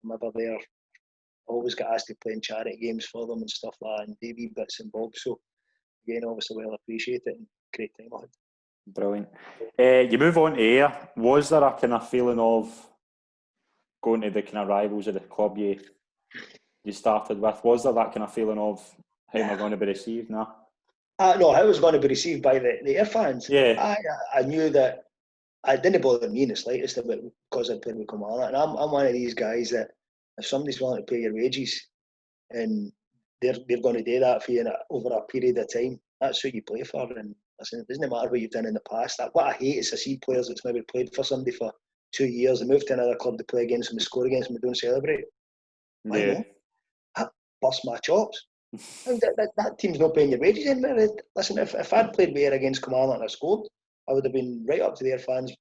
[SPEAKER 2] from ever there, always got asked to play in charity games for them and stuff like that, and do wee bits and bobs. So again, obviously well appreciated and great time I had.
[SPEAKER 1] Brilliant. You move on to Ayr. Was there a kind of feeling of going to the kind of rivals of the club you started with? Was there that kind of feeling of how am I going to be received now?
[SPEAKER 2] No, I was going to be received by the Ayr fans.
[SPEAKER 1] Yeah.
[SPEAKER 2] I knew that I didn't bother me in the slightest about because I played with Kilmarnock, and I'm one of these guys that if somebody's willing to pay your wages and they're going to do that for you over a period of time, that's who you play for. And listen, it doesn't matter what you've done in the past. What I hate is to see players that's maybe played for somebody for 2 years and move to another club to play against them and score against them and don't celebrate. Why not? That burst my chops. That team's not paying your wages anymore. Listen, if I'd played with Ayr against Kilmarnock and I scored, I would have been right up to their fans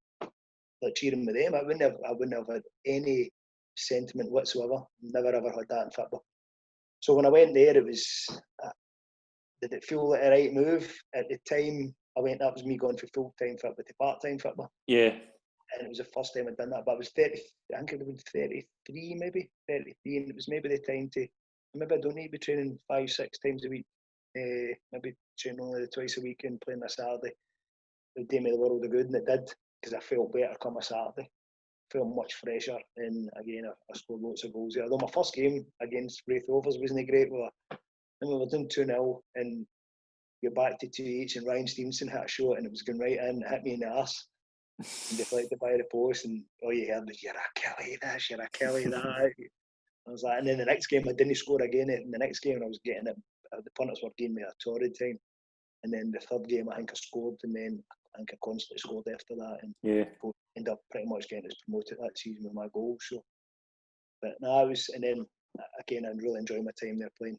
[SPEAKER 2] like cheering with them. I wouldn't have had any sentiment whatsoever. Never ever had that in football. So when I went there, it was did it feel like a right move at the time? That was me going from full-time football to part-time football.
[SPEAKER 1] Yeah.
[SPEAKER 2] And it was the first time I'd done that. But I was 30. I think it would have been 33, maybe 33, and it was maybe the time to. Maybe I don't need to be training 5-6 times a week. Maybe training only twice a week and playing a Saturday. It would do me the world of good, and it did, because I felt better come a Saturday. I felt much fresher, and again, I scored lots of goals there. Although my first game against Wraith Rovers wasn't great. We were doing 2-0, and you're back to 2-8, and Ryan Stevenson hit a shot, and it was going right in, hit me in the arse, and deflected by the post, and all you heard was, "You're a Kelly this, you're a Kelly that." I was like, and then the next game I didn't score again. And the next game I was getting it. The punters were giving me a torrid time. And then the third game I think I scored, and then I think I constantly scored after that. And ended up pretty much getting us promoted that season with my goal. So, but no, I was, and then again I really enjoyed my time there playing.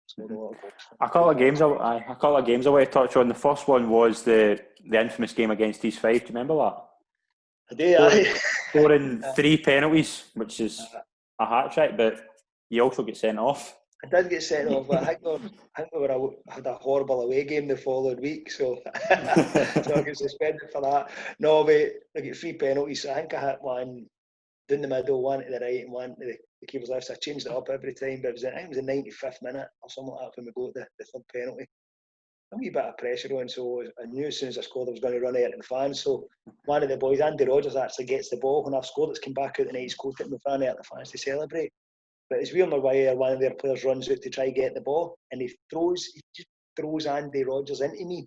[SPEAKER 2] Scored a lot of goals.
[SPEAKER 1] A couple of games I want to touch on. The first one was the infamous game against East Fife. Do you remember that?
[SPEAKER 2] I do.
[SPEAKER 1] Scoring 3 penalties, which is a hat trick, but you also get sent off.
[SPEAKER 2] I did get sent off, but I think I had a horrible away game the following week, so so I got suspended for that. No, but I get 3 penalties. I think I hit one down the middle, one to the right, and one to the keeper's left. So I changed it up every time, but I think it was the 95th minute or something like that when we got the third penalty. A wee bit of pressure on, so I knew as soon as I scored I was going to run out to the fans. So one of the boys, Andy Rogers, actually gets the ball when I've scored. It's come back out the night, he's caught it and we've ran out to the fans to celebrate. But it's weird why one of their players runs out to try get the ball, and he just throws Andy Rogers into me,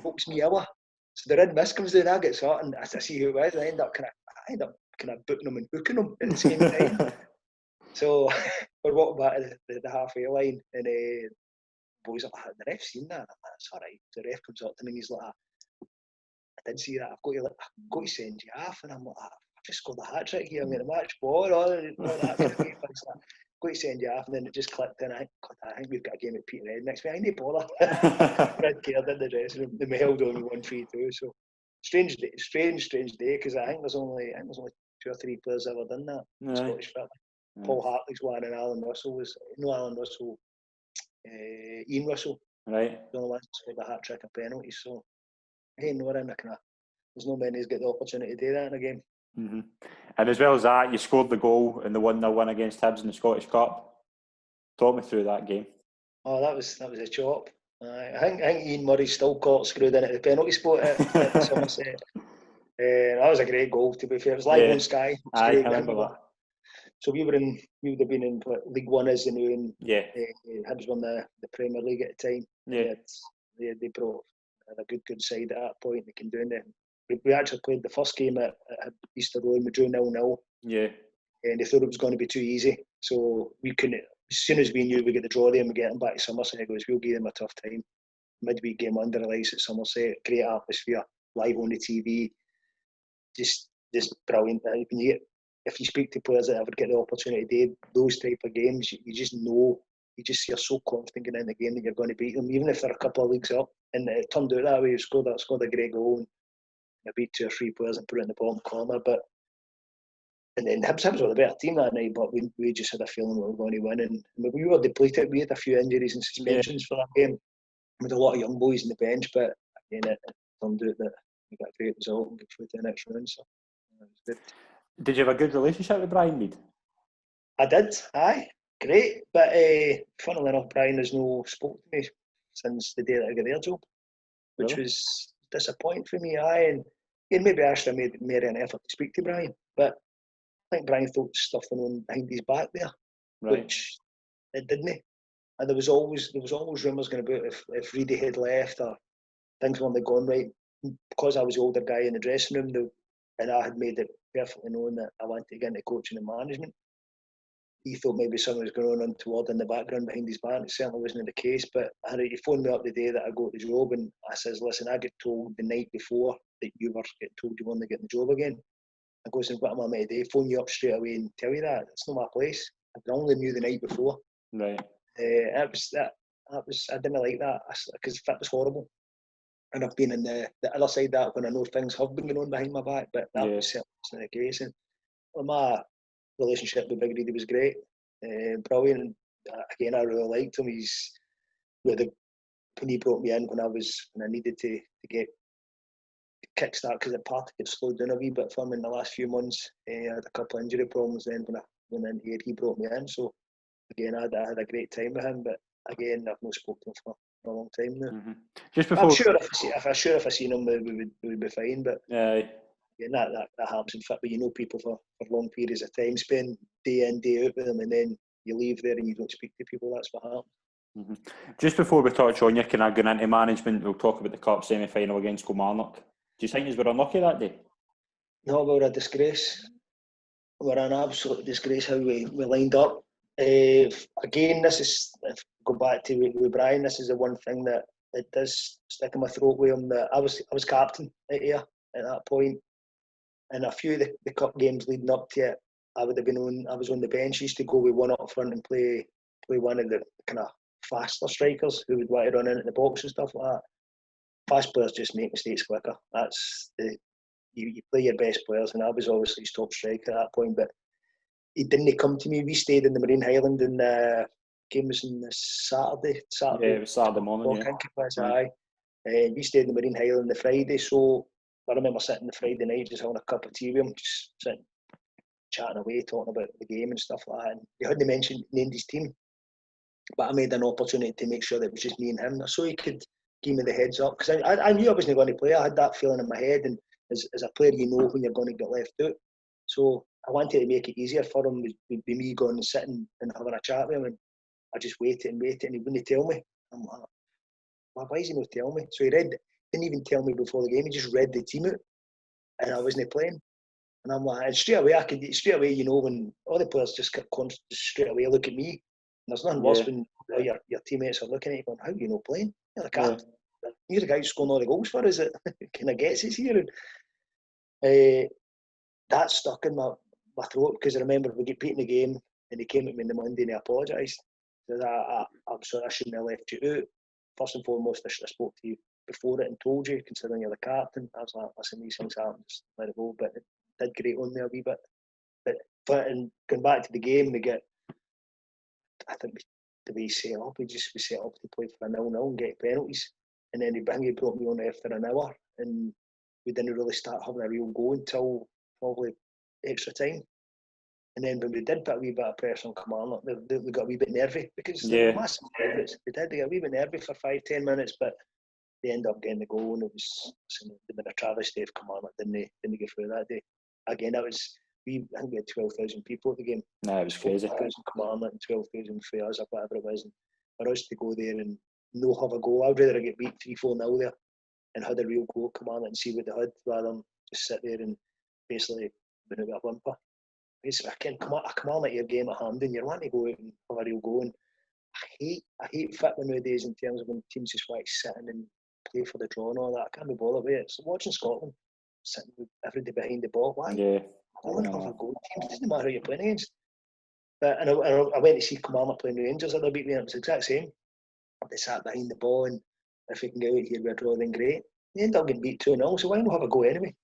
[SPEAKER 2] pokes me over. So the red mist comes down, I get shot, and I see who it was, and I end up kind of booking him and hooking him at the same time. So we're walking back to the halfway line, and boys are like, "The ref's seen that." That's all right. The ref comes up to me and he's like, "I did see that. I've got to send you off." And I'm like, "I've just scored a hat trick here. I'm going to match ball all that kind of thing." Like, "Got to send you off." And then it just clicked in. I think we've got a game at Peterhead next week. I need bother. Red card in the dressing room. They held on 1-3-2. So strange day, because I think there's only 2 or 3 players ever done that. No. Scottish football. No. Paul Hartley's one, and Alan Russell was Alan Russell. Ian Russell,
[SPEAKER 1] right?
[SPEAKER 2] The only one that scored a hat trick of penalties. So, hey, no, there's no many who's get the opportunity to do that in a game.
[SPEAKER 1] Mm-hmm. And as well as that, you scored the goal in the 1-0 win against Hibs in the Scottish Cup. Talk me through that game.
[SPEAKER 2] Oh, that was a chop. I think Ian Murray's still caught screwed in at the penalty spot at Somerset. That was a great goal. To be fair, it was live on Sky.
[SPEAKER 1] I remember that.
[SPEAKER 2] So we would have been in League One as the new, and Hibs won the Premier League at the time.
[SPEAKER 1] Yeah,
[SPEAKER 2] they brought a good side at that point. They can do it. We actually played the first game at Easter Road and we drew 0-0.
[SPEAKER 1] Yeah,
[SPEAKER 2] and they thought it was going to be too easy. So we couldn't. As soon as we knew we get the draw there and we get them back to Somerset, it goes, we'll give them a tough time. Midweek game under the lights at Somerset, great atmosphere, live on the TV, just brilliant. If you speak to players that ever get the opportunity to do those type of games, you just know, you're so confident going in the game that you're going to beat them, even if they're a couple of leagues up. And it turned out that way. You scored a great goal, and I beat 2 or 3 players and put it in the bottom corner. And then Hibs were the better team that night, but we just had a feeling we were going to win. And we were depleted. We had a few injuries and suspensions for that game. We had a lot of young boys in the bench, but again, it turned out that we got a great result and got through to the next round. So it was good.
[SPEAKER 1] Did you have a good relationship with Brian Mead?
[SPEAKER 2] I did, aye, great. But funnily enough, Brian has no spoke to me since the day that I got their job, which was disappointing for me, aye. And maybe Ashley made an effort to speak to Brian, but think Brian thought stuff went on behind his back there, which it didn't. And there was always rumours going about if Reedy had left or things weren't gone right. Because I was the older guy in the dressing room, and I had made it perfectly known that I wanted to get into coaching and management. He thought maybe something was going on untoward in the background behind his back. It certainly wasn't the case. But he phoned me up the day that I got the job, and I says, "Listen, I get told the night before that you were getting told you weren't getting the job again." I goes, "And what am I meant to do? Phone you up straight away and tell you that? It's not my place. I only knew the night before."
[SPEAKER 1] Right.
[SPEAKER 2] I didn't like that because that was horrible. And I've been in the other side of that when I know things have been going on behind my back, but that was certainly not the case. And my relationship with Big Reedy was great, brilliant. Again, I really liked him. When he brought me in when I needed to get kickstart because the Partick had slowed down a wee bit for me in the last few months. I had a couple of injury problems then when I went in here. He brought me in, so again I had a great time with him. But again, I've not spoken to him for a long time now.
[SPEAKER 1] Mm-hmm. Just before,
[SPEAKER 2] I'm sure if I seen him, we would be fine. But again, that happens in football. You know people for long periods of time, spend day in day out with them, and then you leave there and you don't speak to people. That's what happens.
[SPEAKER 1] Mm-hmm. Just before we touch on you kind of going into management, we'll talk about the cup semi-final against Kilmarnock. Do you think you were unlucky that day?
[SPEAKER 2] No, we were a disgrace. We were an absolute disgrace how we lined up. Again, this is, if we go back to with Brian, this is the one thing that it does stick in my throat with him, that I was captain at that point, and a few of the cup games leading up to it, I was on the bench. Used to go with one up front and play one of the kind of faster strikers who would want to run in at the box and stuff like that. Fast players just make mistakes quicker. That's you play your best players, and I was obviously his top striker at that point, but he didn't come to me. We stayed in the Marine Highland, and the game was on the Saturday.
[SPEAKER 1] Yeah, it was Saturday morning.
[SPEAKER 2] We stayed in the Marine Highland the Friday, so I remember sitting the Friday night just having a cup of tea with him, just sitting, chatting away, talking about the game and stuff like that. And he hadn't named his team, but I made an opportunity to make sure that it was just me and him, so he could give me the heads up, because I knew I wasn't going to play. I had that feeling in my head, and as a player, you know when you're going to get left out. So I wanted to make it easier for him, would be me going and sitting and having a chat with him, and I just waited, and he wouldn't tell me. I'm like, why is he not telling me? So he didn't even tell me before the game. He just read the team out, and I wasn't playing. And I'm like, and straight away, you know, when all the players just straight away look at me. And there's nothing worse when your teammates are looking at you going, how are you not playing? You're the captain. You're the guy who's scoring all the goals for us. It kind of gets us here. And that stuck in my throat, because I remember we get beaten the game, and he came at me on the Monday and he apologised. He said, I'm sorry, I shouldn't have left you out. First and foremost, I should have spoke to you before it and told you, considering you're the captain. I was like, listen, these things happen, just let it go. But it did grate on me a wee bit. But and going back to the game, I think the way he set up, we set up to play for a 0-0 and get penalties. And then he brought me on after an hour, and we didn't really start having a real go until probably extra time. And then when we did put a wee bit of pressure on Kilmarnock, they got a wee bit nervy, because they were massive favourites. They got a wee bit nervy for 5-10 minutes, but they ended up getting the goal, and it was a travesty if Kilmarnock didn't get through that day. Again, I think we had 12,000 people at the game.
[SPEAKER 1] No, it was crazy.
[SPEAKER 2] 12,000 Kilmarnock and 12,000 for us, or whatever it was. And for us to go there and no have a goal, I'd rather get beat 3-4-0 there and had a real goal at Kilmarnock and see what they had, rather than just sit there and basically win out with a whimper. I can come on at your game at hand, and you're wanting to go out and have a real go. And I hate football nowadays in terms of when teams just want to sit in and play for the draw and all that. I can't be bothered with it. So watching Scotland, sitting with everybody behind the ball, why?
[SPEAKER 1] Yeah.
[SPEAKER 2] I want to have a go. It doesn't matter who you're playing against. But and I went to see Kilmarnock playing the Rangers at the week, and it was the exact same. They sat behind the ball, and if we can get out here with a draw, then great. They end up getting beat 2-0, so why not have a go anyway?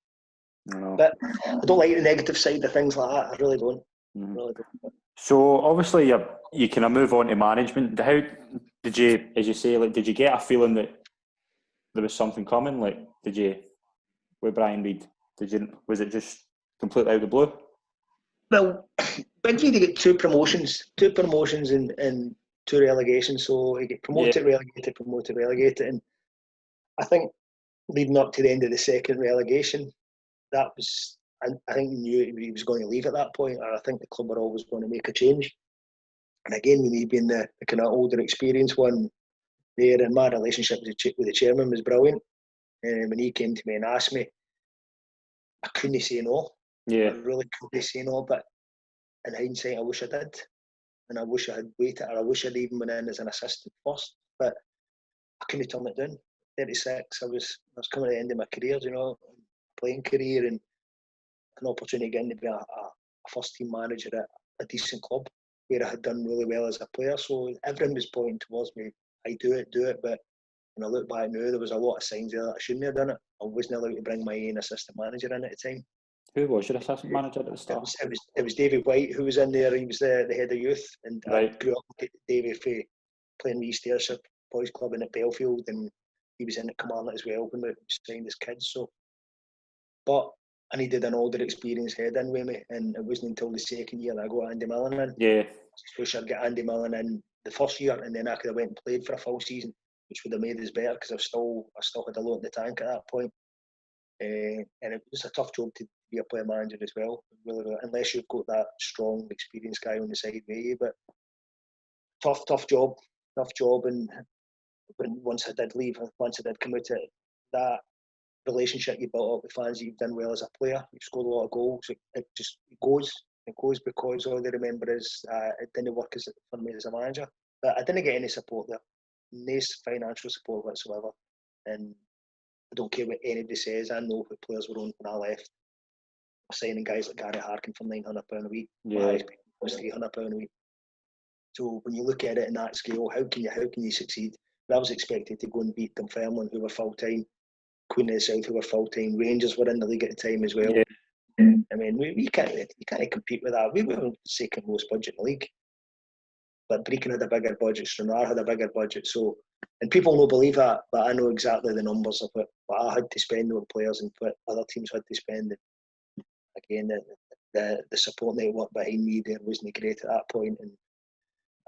[SPEAKER 2] But I don't like the negative side of things like that. I really don't.
[SPEAKER 1] Mm-hmm.
[SPEAKER 2] Really don't.
[SPEAKER 1] So obviously you kind of move on to management. How did you, as you say, like, did you get a feeling that there was something coming? Like, did you, with Brian Reid, was it just completely out of the blue?
[SPEAKER 2] Well, Big Reid got two promotions and 2 relegations. So he get promoted, relegated, and I think leading up to the end of the second relegation, that was I think he knew he was going to leave at that point, or I think the club were always going to make a change. And again, with me being the kind of older, experienced one there, and my relationship with the chairman was brilliant. And when he came to me and asked me, I couldn't say no.
[SPEAKER 1] Yeah.
[SPEAKER 2] I really couldn't say no, but in hindsight, I wish I did. And I wish I had waited, or I wish I'd even went in as an assistant first. But I couldn't turn it down. 36, I was coming to the end of my career, playing career, and an opportunity again to be a first team manager at a decent club where I had done really well as a player. So everything was pointing towards me. I do it. But when I look back now, there was a lot of signs there that I shouldn't have done it. I wasn't allowed to bring my own assistant manager in at the time.
[SPEAKER 1] Who was your assistant manager at the start?
[SPEAKER 2] It was David White who was in there. He was the head of youth, and
[SPEAKER 1] right.
[SPEAKER 2] I grew up with Davy for playing the East Ayrshire Boys Club in at Belfield, and he was in at Kilmarnock as well when we signed as kids. So, but I needed an older, experienced head in with me, and it wasn't until the second year that I got Andy Millen in.
[SPEAKER 1] Yeah.
[SPEAKER 2] I wish I'd get Andy Millen in the first year, and then I could have went and played for a full season, which would have made us better because I still had a lot in the tank at that point. And it was a tough job to be a player manager as well, really, unless you've got that strong, experienced guy on the side with you. But tough job. And once I did leave, once I did come out of that relationship you built up with fans, you've done well as a player, you've scored a lot of goals, it goes because all they remember is it didn't work for me as a manager. But I didn't get any support there, no financial support whatsoever, and I don't care what anybody says. I know what players were on when I left. I was signing guys like Gary Harkin for £900 a week.
[SPEAKER 1] Yeah.
[SPEAKER 2] My highest pay was £300 a week. So when you look at it in that scale, how can you succeed? I was expected to go and beat Dunfermline, who were full time, Queen of the South, who were full time. Rangers were in the league at the time as well.
[SPEAKER 1] Yeah.
[SPEAKER 2] I mean, you can't compete with that. We were the second most budget in the league, but Brecon had a bigger budget. Stranraer had a bigger budget. So, and people don't believe that, but I know exactly the numbers of what I had to spend on players and what other teams had to spend. And again, the support network behind me there wasn't great at that point. And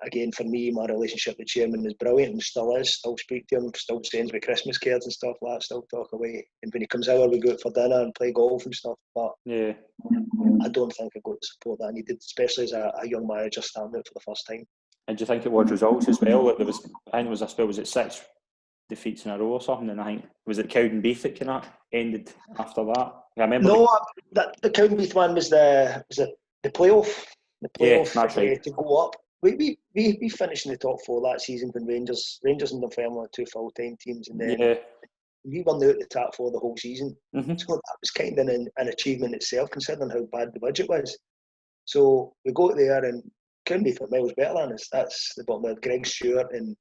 [SPEAKER 2] again, for me, my relationship with the chairman is brilliant and still is. Still speak to him, still sends me Christmas cards and stuff like that, still talk away. And when he comes out, we go out for dinner and play golf and stuff. But
[SPEAKER 1] yeah,
[SPEAKER 2] I don't think I got the support that I needed, especially as a young manager starting out for the first time.
[SPEAKER 1] And do you think it was results as well? Like I think it was 6 defeats in a row or something, and I think was it Cowdenbeath that kind of ended after that. I remember.
[SPEAKER 2] No, the Cowdenbeath one was the playoff. The playoff
[SPEAKER 1] right.
[SPEAKER 2] to go up. We finished in the top 4 that season when Rangers and Dunfermline were 2 full-time teams, and then we won out the top 4 the whole season.
[SPEAKER 1] Mm-hmm.
[SPEAKER 2] So that was kind of an achievement itself, considering how bad the budget was. So we go there, and Cowdenbeath were miles better than us. That's the bottom of Greg Stewart and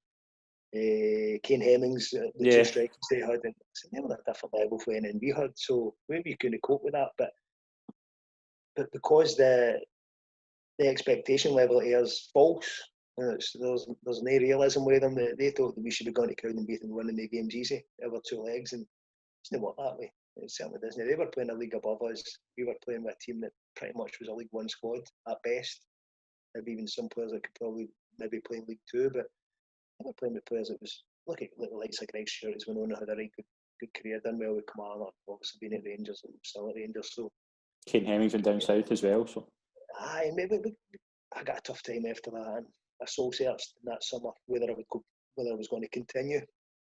[SPEAKER 2] Kane Hemmings, the 2 strikers they had. And they were a different level for anything we had. So maybe you couldn't cope with that, but because the expectation level here is false. There's no realism with them. They thought that we should be going to Cowdenbeath and winning the games easy over 2 legs, and it's not worked that way. It certainly doesn't. They were playing a league above us. We were playing with a team that pretty much was a League 1 squad at best. Maybe even some players that could probably maybe play in League 2, but they were playing with players that was look at the likes of Greg Stewart, who's went on and had a really good career, done well with Kilmarnock, obviously been at Rangers and still at Rangers. So
[SPEAKER 1] Kane Hemmings went down south as well. So
[SPEAKER 2] I got a tough time after that, and I soul searched in that summer whether I was going to continue.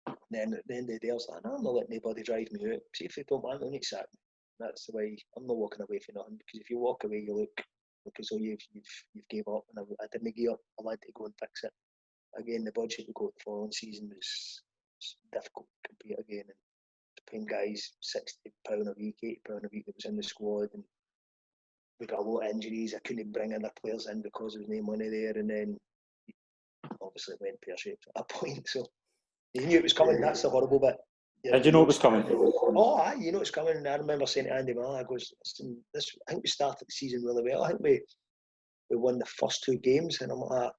[SPEAKER 2] And then at the end of the day, I was like, no, I'm not letting anybody drive me out. See, if they don't want me, they need to sack me. That's the way. I'm not walking away from nothing, because if you walk away, you look as though you've gave up, and I didn't give up. I had to go and fix it. Again, the budget we got the following season was difficult to compete again, and paying guys £60 a week, £80 a week that was in the squad, and we got a lot of injuries. I couldn't bring other players in because there was no money there, and then obviously it went pear-shaped at a point. So you knew it was coming. That's the horrible bit.
[SPEAKER 1] Did you know it was coming?
[SPEAKER 2] Oh, aye, you know it's coming. And I remember saying to Andy Millen, I think we started the season really well. I think we won the first 2 games, and I'm like,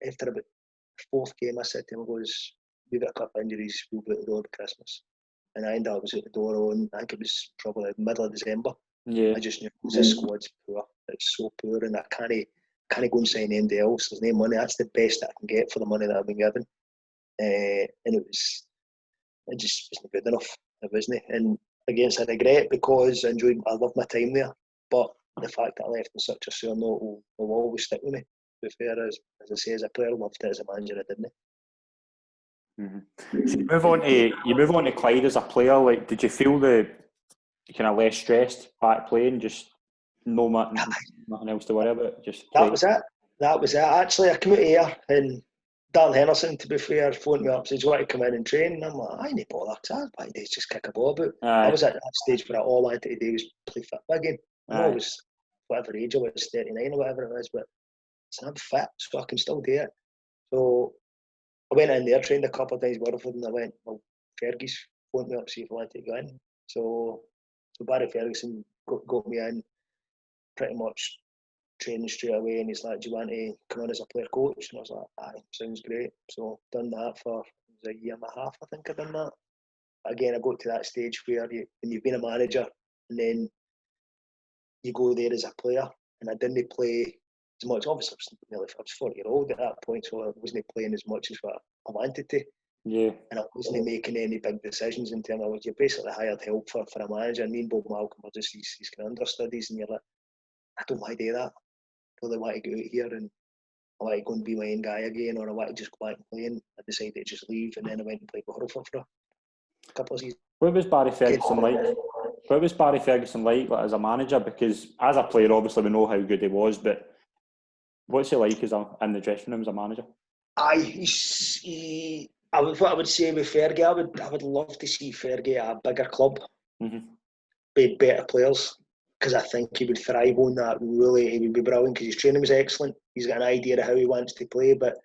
[SPEAKER 2] after about the 4th game, I said to him, we've got a couple of injuries, we'll be at the door at Christmas. And I ended up was at the door on, I think it was probably the middle of December.
[SPEAKER 1] Yeah.
[SPEAKER 2] I just knew this squad's poor. It's so poor, and I can't go and sign anybody else. There's no money. That's the best I can get for the money that I've been given. And it just wasn't good enough. It wasn't. And against I regret, because I loved my time there. But the fact that I left on such a sore note will always stick with me. To be fair, as I say, as a player, I loved it. As a manager, I didn't.
[SPEAKER 1] So you move on to Clyde as a player. Like, did you feel the kind of less stressed back playing? Just nothing else to worry about. Just
[SPEAKER 2] that was it. That was it. Actually, I came out here and Dan Henderson, to be fair, phoned me up, said, "Do you want to come in and train?" And I'm like, "I ain't bother, because I wanted to just kick a ball about." I was at that stage where all I wanted to do was play football again. I was whatever age I was, 39 or whatever it was, but I'm fit, so I can still do it. So I went in there, trained a couple of days Waterford, and I went, well, Fergus phoned me up to see if I wanted to go in. So Barry Ferguson got me in, pretty much training straight away, and he's like, "Do you want to come in as a player coach?" And I was like, "Aye, sounds great." So done that for a year and a half, I think I done that. Again, I got to that stage where when you've been a manager and then you go there as a player, and I didn't play as much. Obviously, I was 40-year-old at that point, so I wasn't playing as much as what I wanted to.
[SPEAKER 1] Yeah.
[SPEAKER 2] And I wasn't making any big decisions in terms of you're basically hired help for a manager. And me and Bob Malcolm were just these kind of understudies, and you're like, I don't want to do that. I really want to go out here and I want to go and be my own guy again, or I want to just go back and play. And I decided to just leave, and then I went and played with Waterford for a couple of seasons.
[SPEAKER 1] What was Barry Ferguson like? What was Barry Ferguson like as a manager? Because as a player, obviously we know how good he was, but what's he like as in the dressing room as a manager?
[SPEAKER 2] What I would say with Fergie, I would love to see Fergie at a bigger club, be better players, because I think he would thrive on that. Really, he would be brilliant because his training was excellent. He's got an idea of how he wants to play, but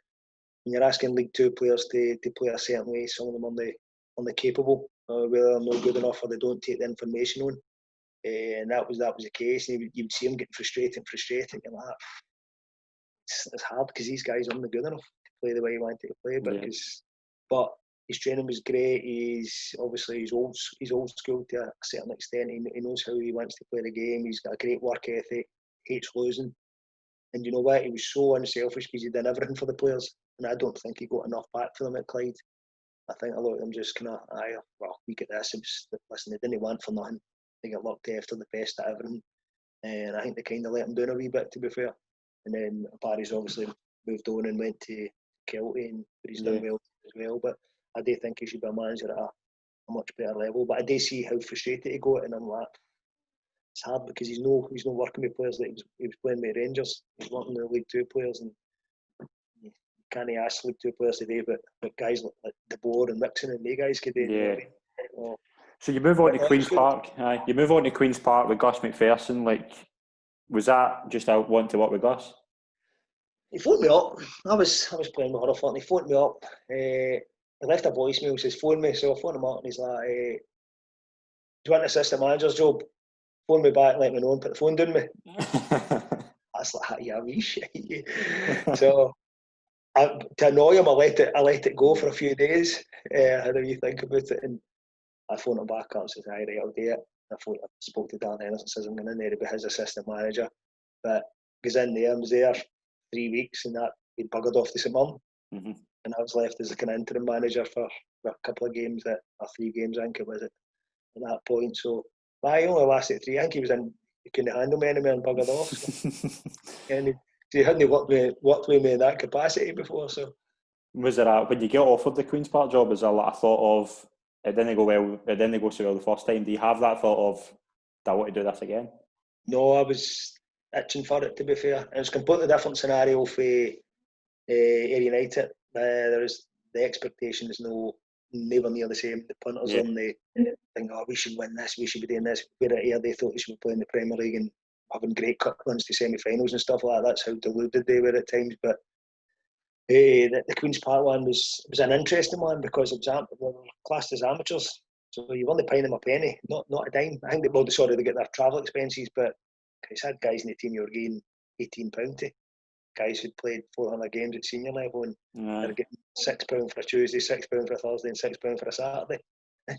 [SPEAKER 2] when you're asking League Two players to play a certain way, some of them are capable, whether they're not good enough or they don't take the information on. And that was the case. And you would see him getting frustrated. You're like, it's hard because these guys aren't good enough to play the way he wanted to play. But his training was great. He's old school to a certain extent. He knows how he wants to play the game. He's got a great work ethic. Hates losing. And you know what? He was so unselfish because he did everything for the players. And I don't think he got enough back for them at Clyde. I think a lot of them just kind of, we get this. Listen, they didn't want for nothing. They got looked after the best at everything. And I think they kind of let him down a wee bit, to be fair. And then Barry's obviously moved on and went to Kelty, and he's done well as well. But I do think he should be a manager at a much better level. But I do see how frustrated he got, and I'm like, it's hard because he's no working with players that he was playing with Rangers. He's working with League Two players, and you can't ask League Two players today, but guys like De Boer and Mixon and they guys could do.
[SPEAKER 1] Yeah. So you move on to Queen's Park. You move on to Queen's Park with Gus McPherson. Like, was that just I want to work with Gus?
[SPEAKER 2] He phoned me up. I was playing with Waterford, and he phoned me up. He left a voicemail, says phone me. So I phoned him up, and he's like, "Do you want an assistant manager's job?" Phone me back, let me know, and put the phone down me. I was like, "Yeah, wee shit." So to annoy him, I let it go for a few days. I had a wee think about it, and I phoned him back up and said, "Aye, right, I'll do it." I spoke to Dan Henderson, says I'm going in there to be his assistant manager. But goes in there, I was there 3 weeks, and that he'd buggered off to St Mirren, and I was left as a kind of interim manager for a couple of games, or 3 games, I think it was at that point. So I only lasted 3. I think he couldn't handle me anymore and buggered off. So. And he hadn't worked with me in that capacity before. So
[SPEAKER 1] was there when you get offered the Queen's Park job, is there a thought of it didn't go well, it didn't go so well the first time? Do you have that thought of, do I want to do this again?
[SPEAKER 2] No, I was itching for it, to be fair. It was a completely different scenario for Ayr United. The expectation is never near the same. The punters on the think, we should win this, we should be doing this. Where at Ayr they thought they should be playing the Premier League and having great cup runs to semi-finals and stuff like that. That's how deluded they were at times. But the Queen's Park one was an interesting one because they were classed as amateurs, so you weren't paying them a penny, not a dime. I think they get their travel expenses, but he's had guys in the team who were getting £18 to guys who'd played 400 games at senior level, and they're getting £6 for a Tuesday, £6 for a Thursday, and £6 for a Saturday.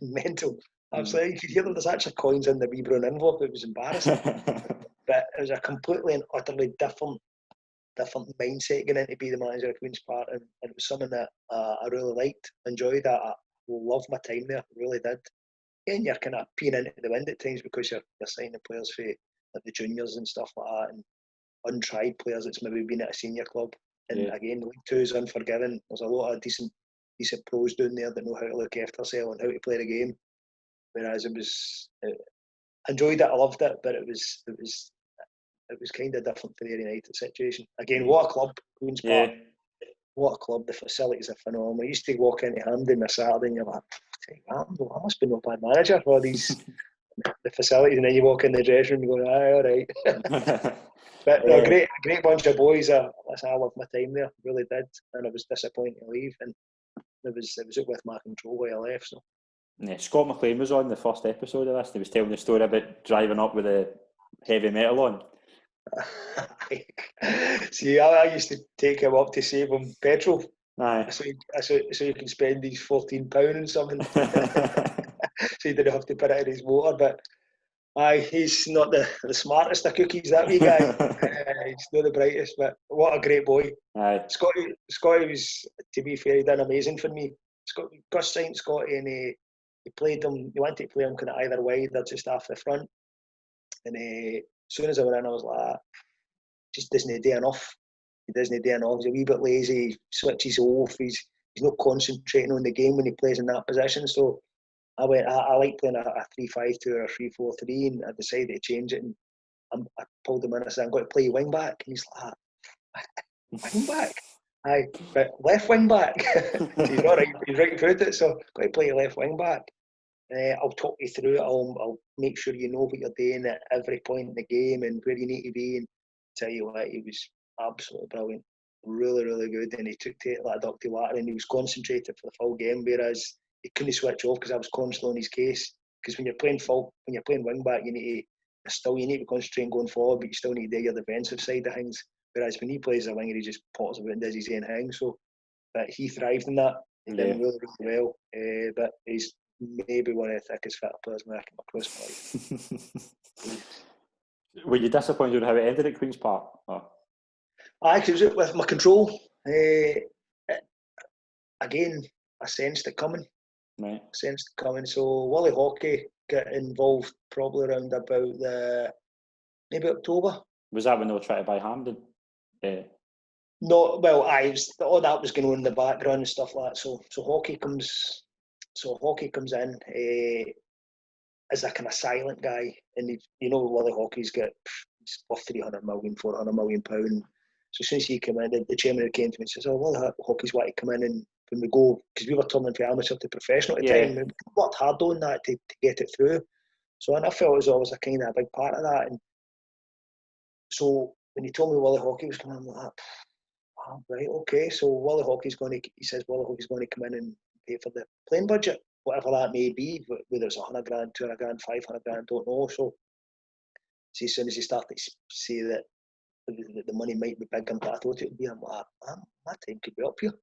[SPEAKER 2] Mental. I was like, you could hear them. There's actually coins in the wee brown envelope. It was embarrassing, but it was a completely and utterly different mindset getting in to be the manager of Queen's Park, and it was something that I really liked, enjoyed. I loved my time there, really did. And you're kind of peeing into the wind at times because you're signing players for like the juniors and stuff like that, and untried players that's maybe been at a senior club. And again, League Two is unforgiving. There's a lot of decent pros down there that know how to look after themselves and how to play the game. Whereas I enjoyed it, I loved it, but it was kind of different for the United situation. Again, what a club, Queen's Park. What a club. The facilities are phenomenal. I used to walk into Hampden on a Saturday and you're like, I must be no bad manager for these the facilities, and then you walk in the dressing room and go, aye, all right. But a great bunch of boys. I loved my time there, really did, and I was disappointed to leave. And it was out with my control where I left. So.
[SPEAKER 1] Yeah, Scott McLean was on the first episode of this. He was telling the story about driving up with the heavy metal on.
[SPEAKER 2] See, I used to take him up to save him petrol.
[SPEAKER 1] Aye.
[SPEAKER 2] So you can spend these £14 and something. So he didn't have to put it in his motor. But he's not the smartest of cookies, that wee guy. He's not the brightest, but what a great boy.
[SPEAKER 1] Aye.
[SPEAKER 2] Scotty was, to be fair, he done amazing for me. Gus signed Scotty, and he played him. He wanted to play him kind of either wide or just off the front. And as soon as I went in, I was like, just doesn't do enough. He doesn't do enough. He's a wee bit lazy. He switches off. He's not concentrating on the game when he plays in that position. So I like playing a 3-5-2 or a 3-4-3, and I decided to change it. And I pulled him in and I said, I'm going to play wing back. And he's like, wing back? Aye, but left wing back. He's all right. He's right about it. So got to play left wing back. I'll talk you through it. I'll make sure you know what you're doing at every point in the game and where you need to be. And tell you what, he was absolutely brilliant. Really, really good. And he took to it like a duck to water, and he was concentrated for the full game, whereas he couldn't switch off because I was constantly on his case. Because when you're playing wing back, you need to concentrate on going forward, but you still need to do your defensive side of things. Whereas when he plays a winger, he just potters about and does his own thing. So, but he thrived in that. He did really, really well. But he's maybe one of the thickest, fitter players I've come across in my life.
[SPEAKER 1] Were you disappointed with how it ended at Queen's Park?
[SPEAKER 2] I was out with my control. Again, I sensed it coming.
[SPEAKER 1] Right.
[SPEAKER 2] So Wally Hockey got involved probably around about maybe October.
[SPEAKER 1] Was that when they were trying to buy Hampden?
[SPEAKER 2] No, well, all that was going on in the background and stuff like that. So Hockey comes in as a kind of silent guy, and Wally Hockey's he's worth 300 million, 400 million pound. So as soon as he came in, the chairman came to me and says, "Oh, Wally Hockey's want to come in, and when we go, because we were turning from amateur to professional at the time, we worked hard on that to get it through." So and I felt as though I was a kind of a big part of that. And so when he told me Wally Hockey was coming, I'm like, oh, right, okay. So Wally Hockey's going to come in and pay for the playing budget, whatever that may be, whether it's 100 grand, 200 grand, 500 grand, don't know. So as soon as he started to say that the money might be bigger than I thought it would be, I'm like, my time could be up here.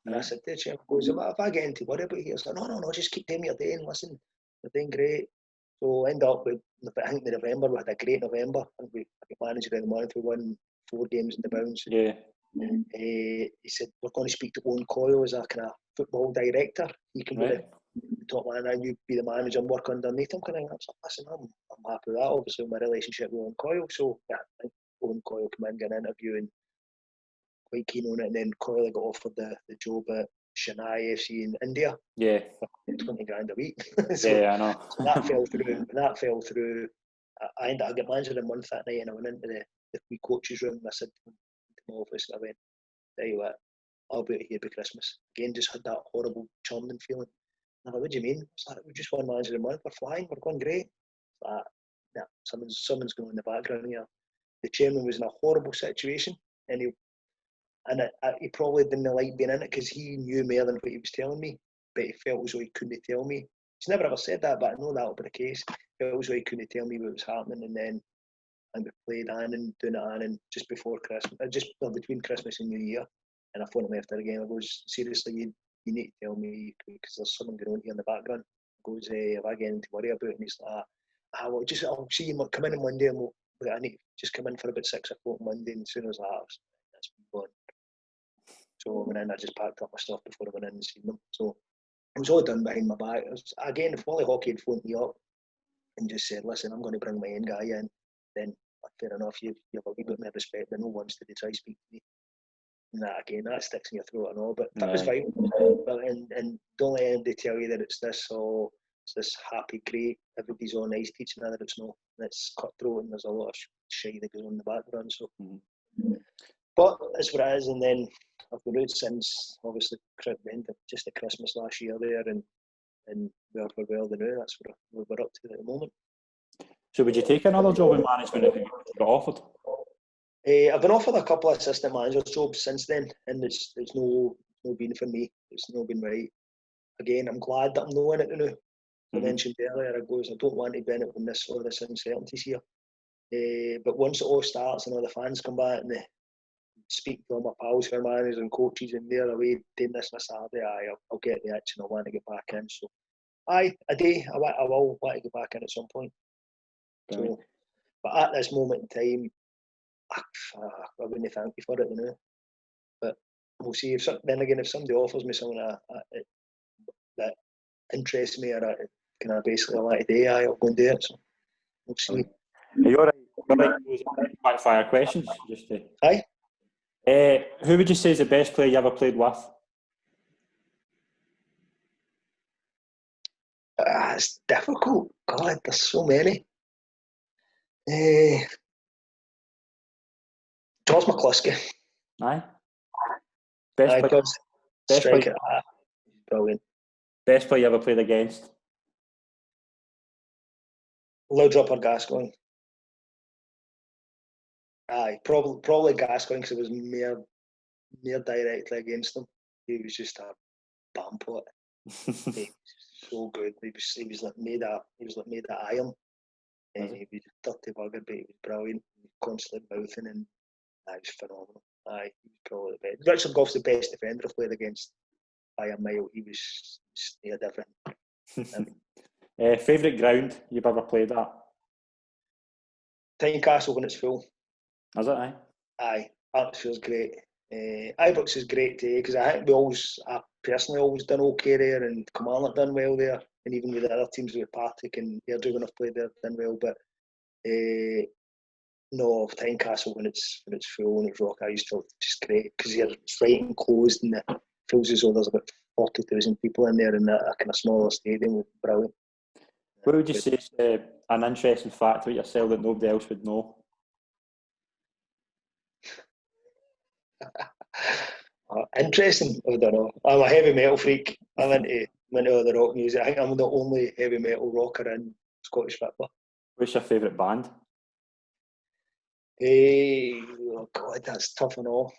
[SPEAKER 2] And I said to the chairman, if I get into worry about here, I said, no, just keep doing what you're doing. Listen, you're doing great. So end up with, I think in November, we had a great November. I think we managed in the month, we won 4 games in the bounce.
[SPEAKER 1] Yeah.
[SPEAKER 2] He said, we're going to speak to Owen Coyle as a kind of football director. He can be the top man and you be the manager and work underneath him. Kind of, listen, I'm happy with that. Obviously, my relationship with Owen Coyle. So, yeah, I think Owen Coyle came in, got an interview and quite keen on it. And then Coyle got offered the job at Chennai FC in India.
[SPEAKER 1] Yeah.
[SPEAKER 2] 20 grand a week.
[SPEAKER 1] So, yeah, I know.
[SPEAKER 2] So that fell through. I got manager in a month that night and I went into the wee coach's room and I said to my office and I went, tell you what, I'll be out here by Christmas. Again, just had that horrible churning feeling. And I went, what do you mean? It's like, we just won manager in a month, we're flying, we're going great. It's like, nah, someone's going in the background here. The chairman was in a horrible situation and he probably didn't like being in it because he knew more than what he was telling me, but he felt as though he couldn't tell me. He's never ever said that, but I know that'll be the case. He felt as though he couldn't tell me what was happening, and then we played Annan, doing it Annan just before Christmas, between Christmas and New Year. And I phoned him after the game. I goes, seriously, you need to tell me because there's something going on here in the background. He goes, have I got anything to worry about? And he's like, I'll see you come in on Monday, and I need to just come in for about 6 o'clock Monday. And as soon as that's gone. So I went in, I just packed up my stuff before I went in and seen them. So it was all done behind my back. Again, if Wally Hockey had phoned me up and just said, listen, I'm going to bring my own guy in, then fair enough, you have a wee bit more respect, but no one's to try to speak to me. And that again, that sticks in your throat and all, but that was vital. And don't let anybody tell you that it's this happy, great, everybody's all nice to each another. It's not. It's cutthroat and there's a lot of shit that goes on in the background. So, but that's what it is. And then I've been out since obviously just at Christmas last year there, and we're well the now. That's what we're up to at the moment.
[SPEAKER 1] So would you take another job in management if you got offered?
[SPEAKER 2] I've been offered a couple of assistant manager jobs since then, and it's no been for me. It's not been right. Again, I'm glad that I'm not in it now. I mentioned earlier, I don't want to benefit from this uncertainties here. But once it all starts and all the fans come back and they speak to all my pals, for managers and coaches, and they're away doing this on a Saturday, I'll get the itch and I want to get back in. So, I will want to get back in at some point.
[SPEAKER 1] Right.
[SPEAKER 2] So, but at this moment in time, I wouldn't thank you for it, you know. But we'll see. If somebody offers me something that interests me, or can I basically like today, I'll go and do it. So we'll see.
[SPEAKER 1] Are you all right? Quick fire questions. Just to...
[SPEAKER 2] Aye.
[SPEAKER 1] Who would you say is the best player you ever played with?
[SPEAKER 2] It's difficult. God, there's so many. George McCluskey.
[SPEAKER 1] Aye. Best player.
[SPEAKER 2] Striker. Brilliant.
[SPEAKER 1] Best player you ever played against?
[SPEAKER 2] Laudrup or Gascoigne. Aye, probably Gascoigne because it was mere directly against him. He was just a bum pot. He was so good. He was like made of iron. And he was a dirty bugger, but he was brilliant. He was constantly mouthing, and he was phenomenal. Aye, he was probably the best. Richard Goff's the best defender I've played against by a mile. He was different.
[SPEAKER 1] Favourite ground you've ever played at?
[SPEAKER 2] Tynecastle when it's full.
[SPEAKER 1] Is it? Aye.
[SPEAKER 2] Aye, atmosphere's great. Ibrox is great too because I think I personally always done okay there, and Kilmarnock done well there, and even with the other teams with Partick and Airdrieonians have played there, done well. But no, Tynecastle when it's full and it's rock, I used to just great because it's right enclosed and it feels as though there's about 40,000 people in there in a kind of smaller stadium. Brilliant.
[SPEAKER 1] What would you say is an interesting fact about yourself that nobody else would know?
[SPEAKER 2] Interesting? I don't know. I'm a heavy metal freak. I'm into the rock music. I think I'm the only heavy metal rocker in Scottish football.
[SPEAKER 1] What's your favourite band?
[SPEAKER 2] Oh God, that's tough and all.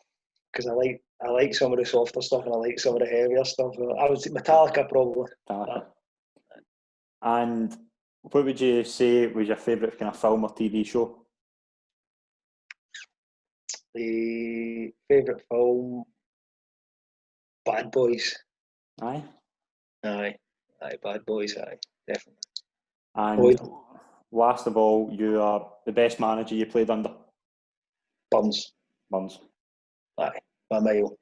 [SPEAKER 2] Because I like some of the softer stuff and I like some of the heavier stuff. I would say Metallica probably.
[SPEAKER 1] Metallica. And what would you say was your favourite kind of film or TV show?
[SPEAKER 2] The favourite film, Bad Boys.
[SPEAKER 1] Aye.
[SPEAKER 2] Bad Boys. Aye, definitely.
[SPEAKER 1] And last of all, you are the best manager you played under?
[SPEAKER 2] Burns. Aye, by a mile.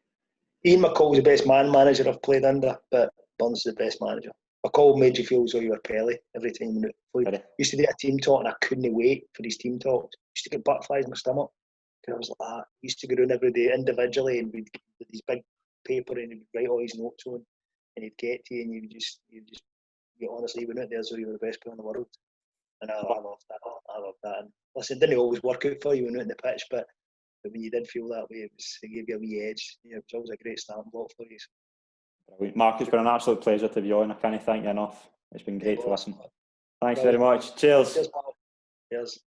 [SPEAKER 2] Ian McCall's the best manager I've played under, but Burns is the best manager. McCall made you feel as though you were Pelé every time you played. Used to do a team talk and I couldn't wait for his team talks. Used to get butterflies in my stomach. I was like that. Used to go around every day individually and we'd get these big paper and he'd write all his notes on and he'd get to you and you honestly went out there as though you were the best player in the world. And I loved that. And listen, it didn't always work out for you when you went on the pitch, but when you did feel that way, it gave you a wee edge. It was always a great starting block for you.
[SPEAKER 1] Mark, it's been an absolute pleasure to be on. I can't thank you enough. It's been great to listen. Thanks very much. Cheers.
[SPEAKER 2] Cheers, pal. Cheers.